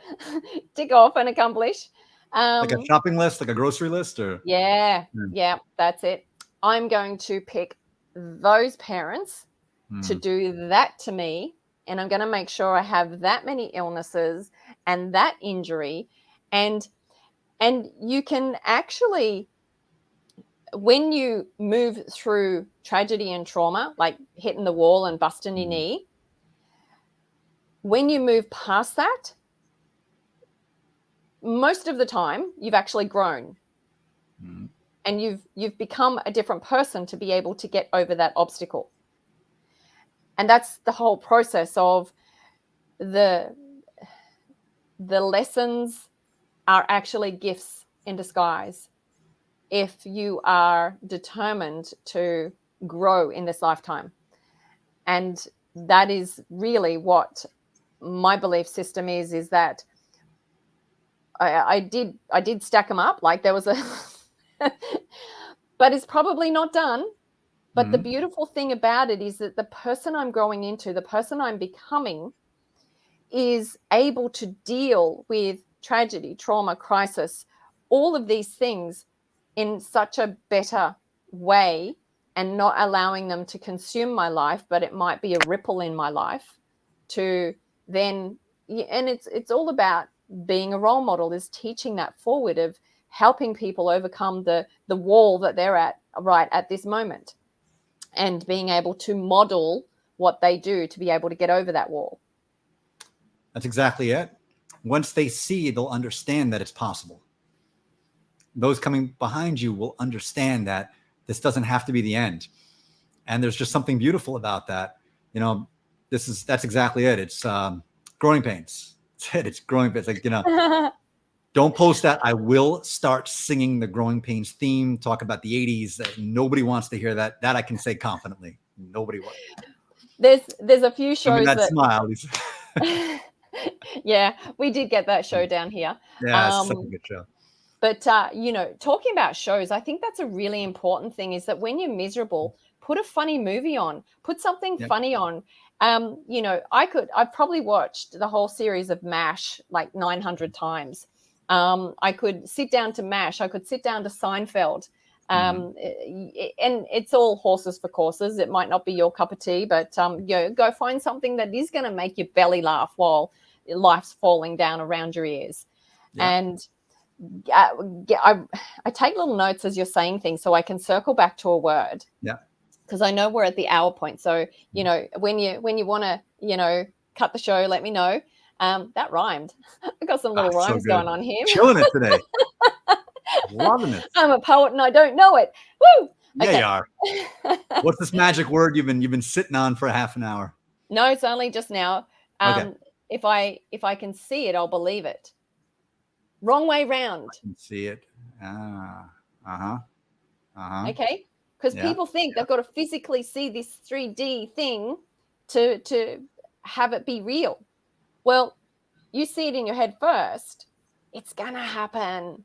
tick off and accomplish. Like a shopping list, like a grocery list, or yeah, that's it. I'm going to pick those parents to do that to me, and I'm going to make sure I have that many illnesses and that injury, and you can actually, when you move through tragedy and trauma, like hitting the wall and busting your knee, when you move past that, most of the time you've actually grown and you've become a different person to be able to get over that obstacle. And that's the whole process of the lessons are actually gifts in disguise if you are determined to grow in this lifetime. And that is really what my belief system is that I did stack them up. Like there was but it's probably not done. But the beautiful thing about it is that the person I'm growing into, the person I'm becoming, is able to deal with tragedy, trauma, crisis, all of these things in such a better way, and not allowing them to consume my life, but it might be a ripple in my life to then, and it's all about being a role model, is teaching that forward, of helping people overcome the wall that they're at right at this moment, and being able to model what they do to be able to get over that wall. That's exactly it. Once they see, they'll understand that it's possible. Those coming behind you will understand that this doesn't have to be the end. And there's just something beautiful about that. That's exactly it. It's growing pains. It's growing pains. Like, don't post that. I will start singing the growing pains theme, talk about the 80s. Nobody wants to hear that. That I can say confidently. Nobody wants. There's a few shows that smile. Yeah, we did get that show down here. Yeah, it's such a good show. But, talking about shows, I think that's a really important thing, is that when you're miserable, put a funny movie on, put something funny on. I've probably watched the whole series of MASH like 900 times. I could sit down to MASH. I could sit down to Seinfeld. And it's all horses for courses. It might not be your cup of tea, but go find something that is going to make your belly laugh while life's falling down around your ears. And I take little notes as you're saying things, so I can circle back to a word. Yeah. Because I know we're at the hour point. So, when you want to, cut the show, let me know. That rhymed. I've got some little rhymes going on here. Killing it today. Loving it. I'm a poet and I don't know it. Woo! Okay. Yeah, you are. What's this magic word you've been sitting on for half an hour? No, it's only just now. Okay. If I can see it, I'll believe it. Wrong way round. I can see it. Okay. Because people think they've got to physically see this 3D thing to have it be real. Well, you see it in your head first. It's going to happen.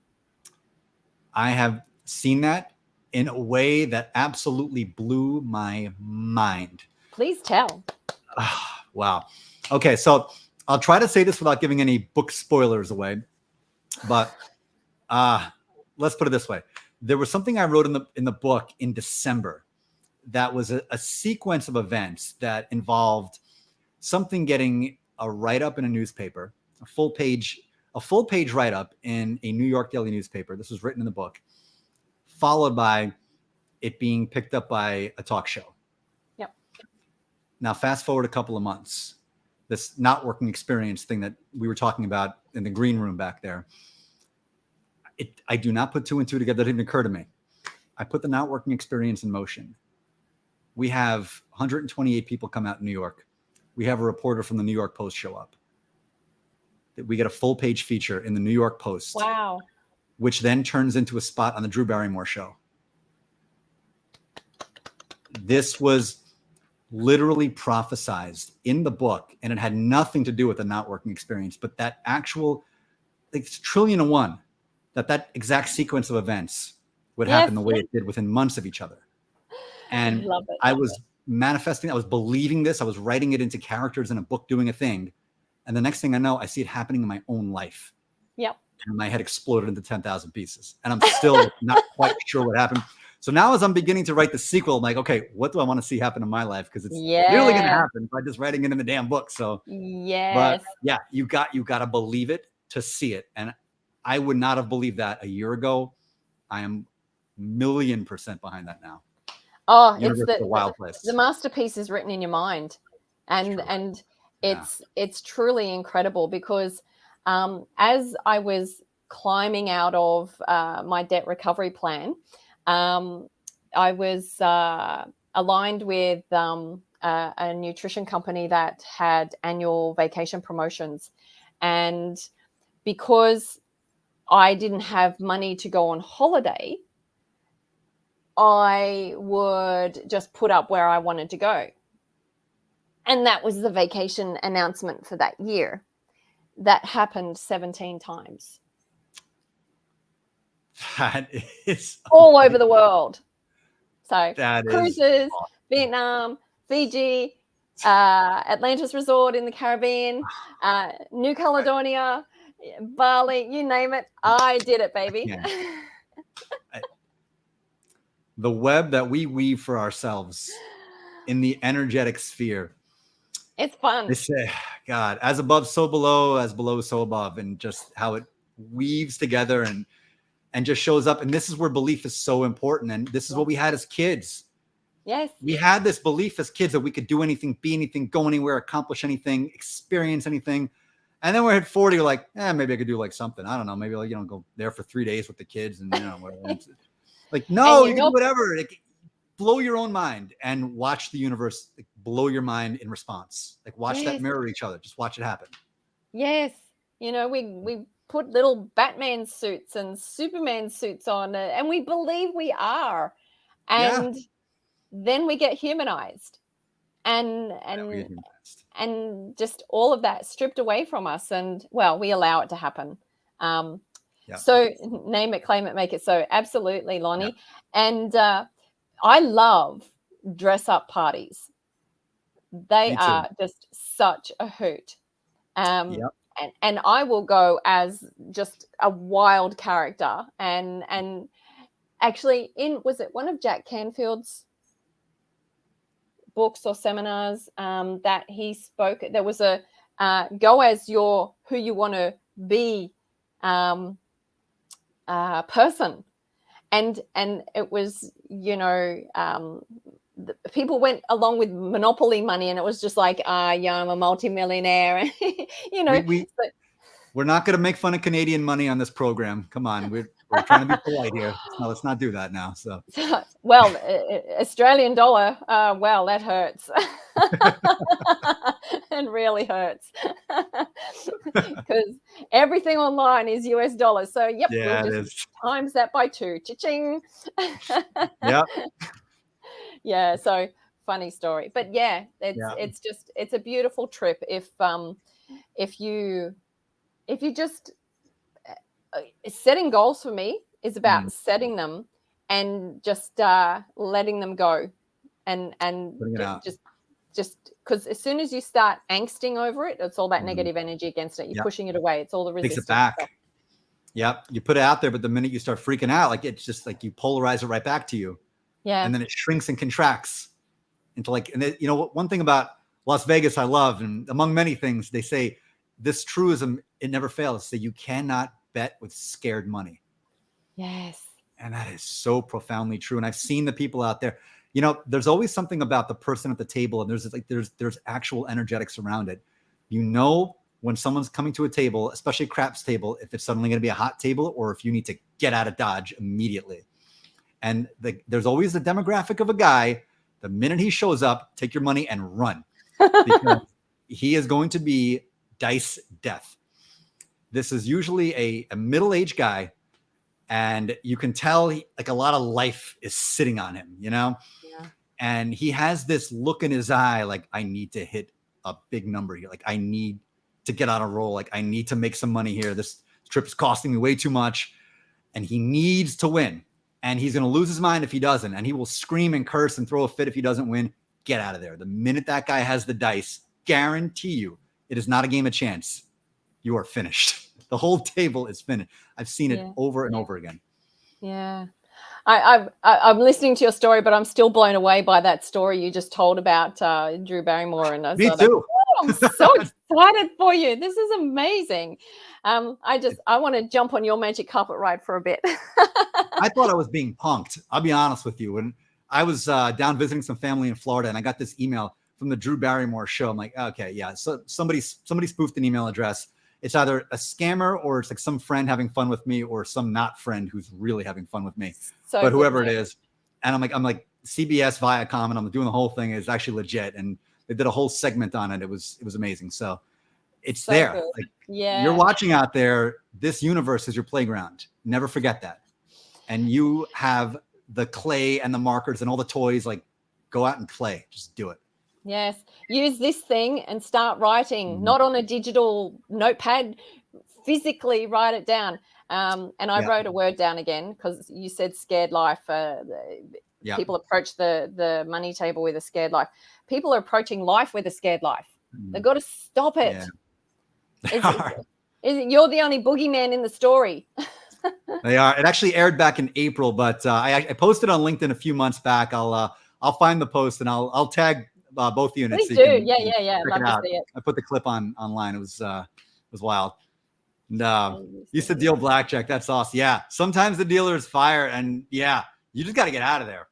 I have seen that in a way that absolutely blew my mind. Please tell. Wow. Okay, so I'll try to say this without giving any book spoilers away, but let's put it this way. There was something I wrote in the book in December that was a sequence of events that involved something getting a write-up in a newspaper, a full page write-up in a New York daily newspaper. This was written in the book, followed by it being picked up by a talk show. Yep. Now, fast forward a couple of months, this not working experience thing that we were talking about in the green room back there. I do not put two and two together. That didn't occur to me. I put the not working experience in motion. We have 128 people come out in New York. We have a reporter from the New York Post show up. We get a full page feature in the New York Post. Wow. Which then turns into a spot on the Drew Barrymore show. This was literally prophesized in the book, and it had nothing to do with the not working experience, but that actual, it's trillion to one, that exact sequence of events would happen the way it did within months of each other. And I was manifesting, I was believing this, I was writing it into characters in a book, doing a thing. And the next thing I know, I see it happening in my own life. Yep. And my head exploded into 10,000 pieces. And I'm still not quite sure what happened. So now as I'm beginning to write the sequel, I'm like, okay, what do I want to see happen in my life? Because it's nearly going to happen by just writing it in the damn book. So, but yeah, you got to believe it to see it. And I would not have believed that a year ago. I am 1,000,000% behind that now. Oh, it's the wild place. The masterpiece is written in your mind. And it's truly incredible, because as I was climbing out of my debt recovery plan, I was aligned with a nutrition company that had annual vacation promotions. And because I didn't have money to go on holiday, I would just put up where I wanted to go. And that was the vacation announcement for that year. That happened 17 times. That is all over the world. So That is cruises, awesome. Vietnam, Fiji, Atlantis Resort in the Caribbean, New Caledonia, Bali, you name it. I did it, baby. The web that we weave for ourselves in the energetic sphere. It's fun. They say, God, as above, so below, as below, so above, and just how it weaves together and just shows up. And this is where belief is so important. And this is what we had as kids. Yes. We had this belief as kids that we could do anything, be anything, go anywhere, accomplish anything, experience anything. And then we're at 40, we're like, maybe I could do like something. I don't know. Maybe like, go there for 3 days with the kids and whatever. Like, no, you can do whatever. Like, blow your own mind and watch the universe blow your mind in response. Like, watch that mirror each other. Just watch it happen. Yes. We put little Batman suits and Superman suits on it, and we believe we are. And then we get humanized. And just all of that stripped away from us. And, well, we allow it to happen. So name it, claim it, make it so. Absolutely, Lonnie. And I love dress up parties. They are just such a hoot. And I will go as just a wild character. And actually, was it one of Jack Canfield's books or seminars that he spoke? There was a go as who you want to be person. And it was, people went along with Monopoly money, and it was just like, I'm a multimillionaire. We're not going to make fun of Canadian money on this program. Come on, we're trying to be polite here. No, let's not do that now. So, well, Australian dollar, well, that hurts. It really hurts because everything online is US dollars. So, we'll just times that by 2. Cha-ching. Yeah. So funny story, but it's a beautiful trip if you just setting goals. For me is about setting them and just letting them go and just because as soon as you start angsting over it, it's all that negative energy against it. You're pushing it away. It's all the resistance. Takes it back. Yep. You put it out there, but the minute you start freaking out, like it's just like you polarize it right back to you. Yeah. And then it shrinks and contracts into like, and one thing about Las Vegas I love, and among many things, they say this truism, it never fails. So you cannot bet with scared money. Yes. And that is so profoundly true. And I've seen the people out there, there's always something about the person at the table, and there's actual energetics around it. When someone's coming to a table, especially a craps table, if it's suddenly going to be a hot table or if you need to get out of Dodge immediately. And there's always the demographic of a guy. The minute he shows up, take your money and run, because he is going to be dice death. This is usually a middle-aged guy, and you can tell like a lot of life is sitting on him, Yeah. And he has this look in his eye, like, I need to hit a big number here. Like, I need to get on a roll. Like, I need to make some money here. This trip is costing me way too much, and he needs to win. And he's going to lose his mind if he doesn't. And he will scream and curse and throw a fit if he doesn't win. Get out of there. The minute that guy has the dice, guarantee you, it is not a game of chance. You are finished. The whole table is finished. I've seen it over and over again. Yeah. I'm listening to your story, but I'm still blown away by that story you just told about Drew Barrymore. And Me too. I'm so excited for you. This is amazing. I want to jump on your magic carpet ride for a bit. I thought I was being punked. I'll be honest with you. When I was down visiting some family in Florida, and I got this email from the Drew Barrymore show, I'm like, okay, yeah. So somebody spoofed an email address. It's either a scammer or it's like some friend having fun with me or some not friend who's really having fun with me. But whoever it is. And I'm like CBS, Viacom, and I'm doing the whole thing. Is actually legit. And they did a whole segment on it. It was amazing. So it's so there. Good. Like, you're watching out there. This universe is your playground. Never forget that. And you have the clay and the markers and all the toys. Like, go out and play. Just do it. Yes. Use this thing and start writing, not on a digital notepad, physically write it down. And I wrote a word down again because you said scared life. Yeah. people approach the money table with a scared life. People are approaching life with a scared life. They've got to stop it. Yeah. They It's, are. you're the only boogeyman in the story. They are. It actually aired back in April, but I posted on LinkedIn a few months back. I'll find the post and I'll tag both units Please so you do. can Yeah. check Love it to out. see it. I put the clip online. It was wild. And, Oh, used to deal blackjack. That's awesome. Yeah. Sometimes the dealers fire, and yeah, you just got to get out of there.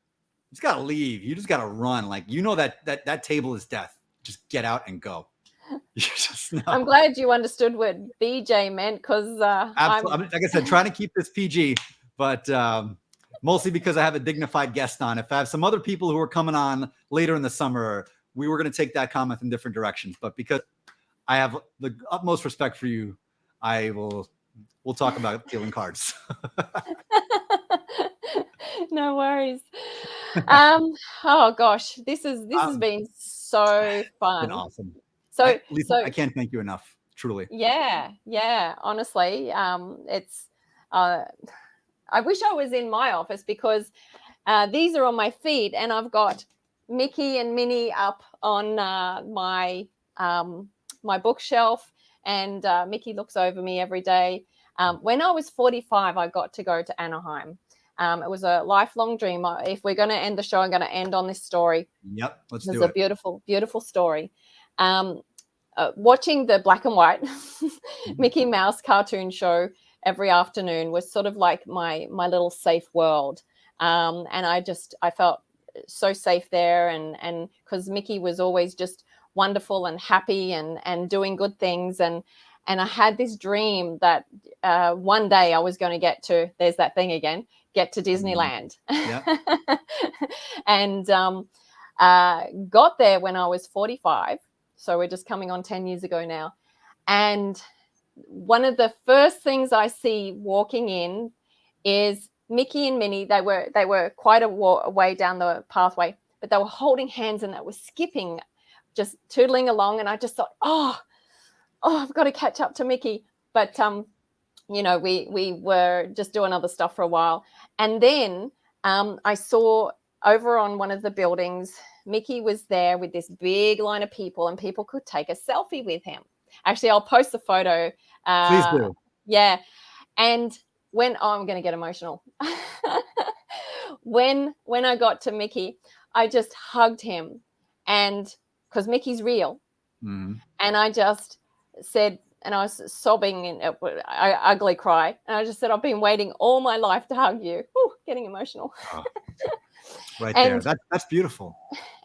You just got to leave. You just got to run. Like, you know that table is death. Just get out and go. You just know. I'm glad you understood what BJ meant, because Absolutely. Like I said, trying to keep this PG, but mostly because I have a dignified guest on. If I have some other people who are coming on later in the summer, we were going to take that comment in different directions. But because I have the utmost respect for you, we'll talk about dealing cards. No worries. Oh gosh, this has been so Been fun. awesome. So Lisa, I can't thank you enough. Truly. yeah. Honestly, it's. I wish I was in my office, because these are on my feet, and I've got Mickey and Minnie up on my bookshelf, and Mickey looks over me every day. When I was 45, I got to go to Anaheim. It was a lifelong dream. If we're going to end the show, I'm going to end on this story. Yep, let's do it. It's a beautiful, beautiful story. Watching the black and white Mickey Mouse cartoon show every afternoon was sort of like my little safe world. And I felt so safe there, and because Mickey was always just wonderful and happy and doing good things, and I had this dream that one day I was going to get to Disneyland. Yeah. And got there when I was 45. So we're just coming on 10 years ago now. And one of the first things I see walking in is Mickey and Minnie. They were quite a way down the pathway, but they were holding hands and they were skipping, just tootling along. And I just thought, oh, I've got to catch up to Mickey. But we were just doing other stuff for a while. And then I saw over on one of the buildings, Mickey was there with this big line of people, and people could take a selfie with him. Actually, I'll post the photo. Please do. Yeah. And I'm going to get emotional. when I got to Mickey, I just hugged him, and because Mickey's real. Mm-hmm. And I just said, and I was sobbing in an ugly cry. And I just said, I've been waiting all my life to hug you. Ooh, getting emotional. Oh, right there. That's beautiful.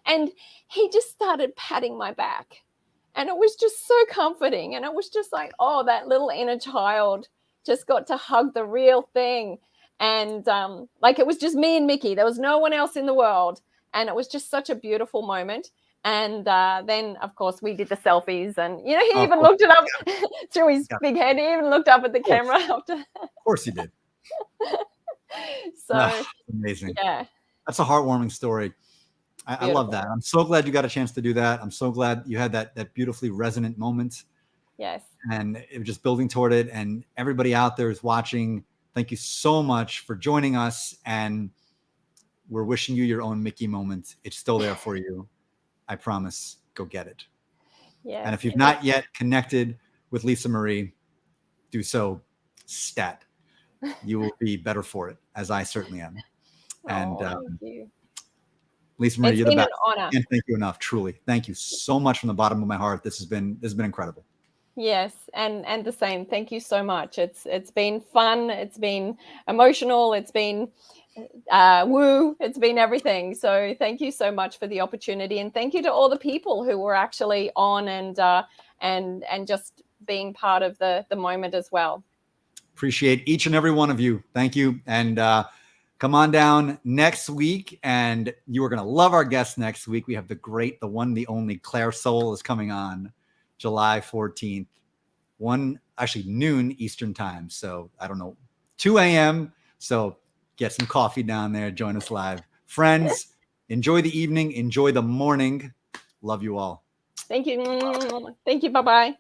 And he just started patting my back. And it was just so comforting. And it was just like, oh, that little inner child just got to hug the real thing. And it was just me and Mickey. There was no one else in the world. And it was just such a beautiful moment. And then, of course, we did the selfies, and he even looked it up through his big head. He even looked up at the camera after. Of course he did. So amazing. Yeah, that's a heartwarming story. I love that. I'm so glad you got a chance to do that. I'm so glad you had that beautifully resonant moment. Yes. And it was just building toward it. And everybody out there is watching. Thank you so much for joining us. And we're wishing you your own Mickey moment. It's still there for you. I promise. Go get it. Yeah. And if you've not yet connected with Lisa Marree, do so stat. You will be better for it, as I certainly am. And thank you. Lisa Marree, you're the best. An honor. Can't thank you enough. Truly, thank you so much from the bottom of my heart. This has been incredible. Yes, and the same. Thank you so much. It's been fun. It's been emotional. It's been woo. It's been everything. So thank you so much for the opportunity, and thank you to all the people who were actually on and just being part of the moment as well. Appreciate each and every one of you. Thank you, and come on down next week, and you are going to love our guest next week. We have the one, the only Claire Soul is coming on July 14th, noon Eastern time. So I don't know, 2 a.m. So get some coffee down there. Join us live. Friends, enjoy the evening. Enjoy the morning. Love you all. Thank you. Thank you. Bye-bye.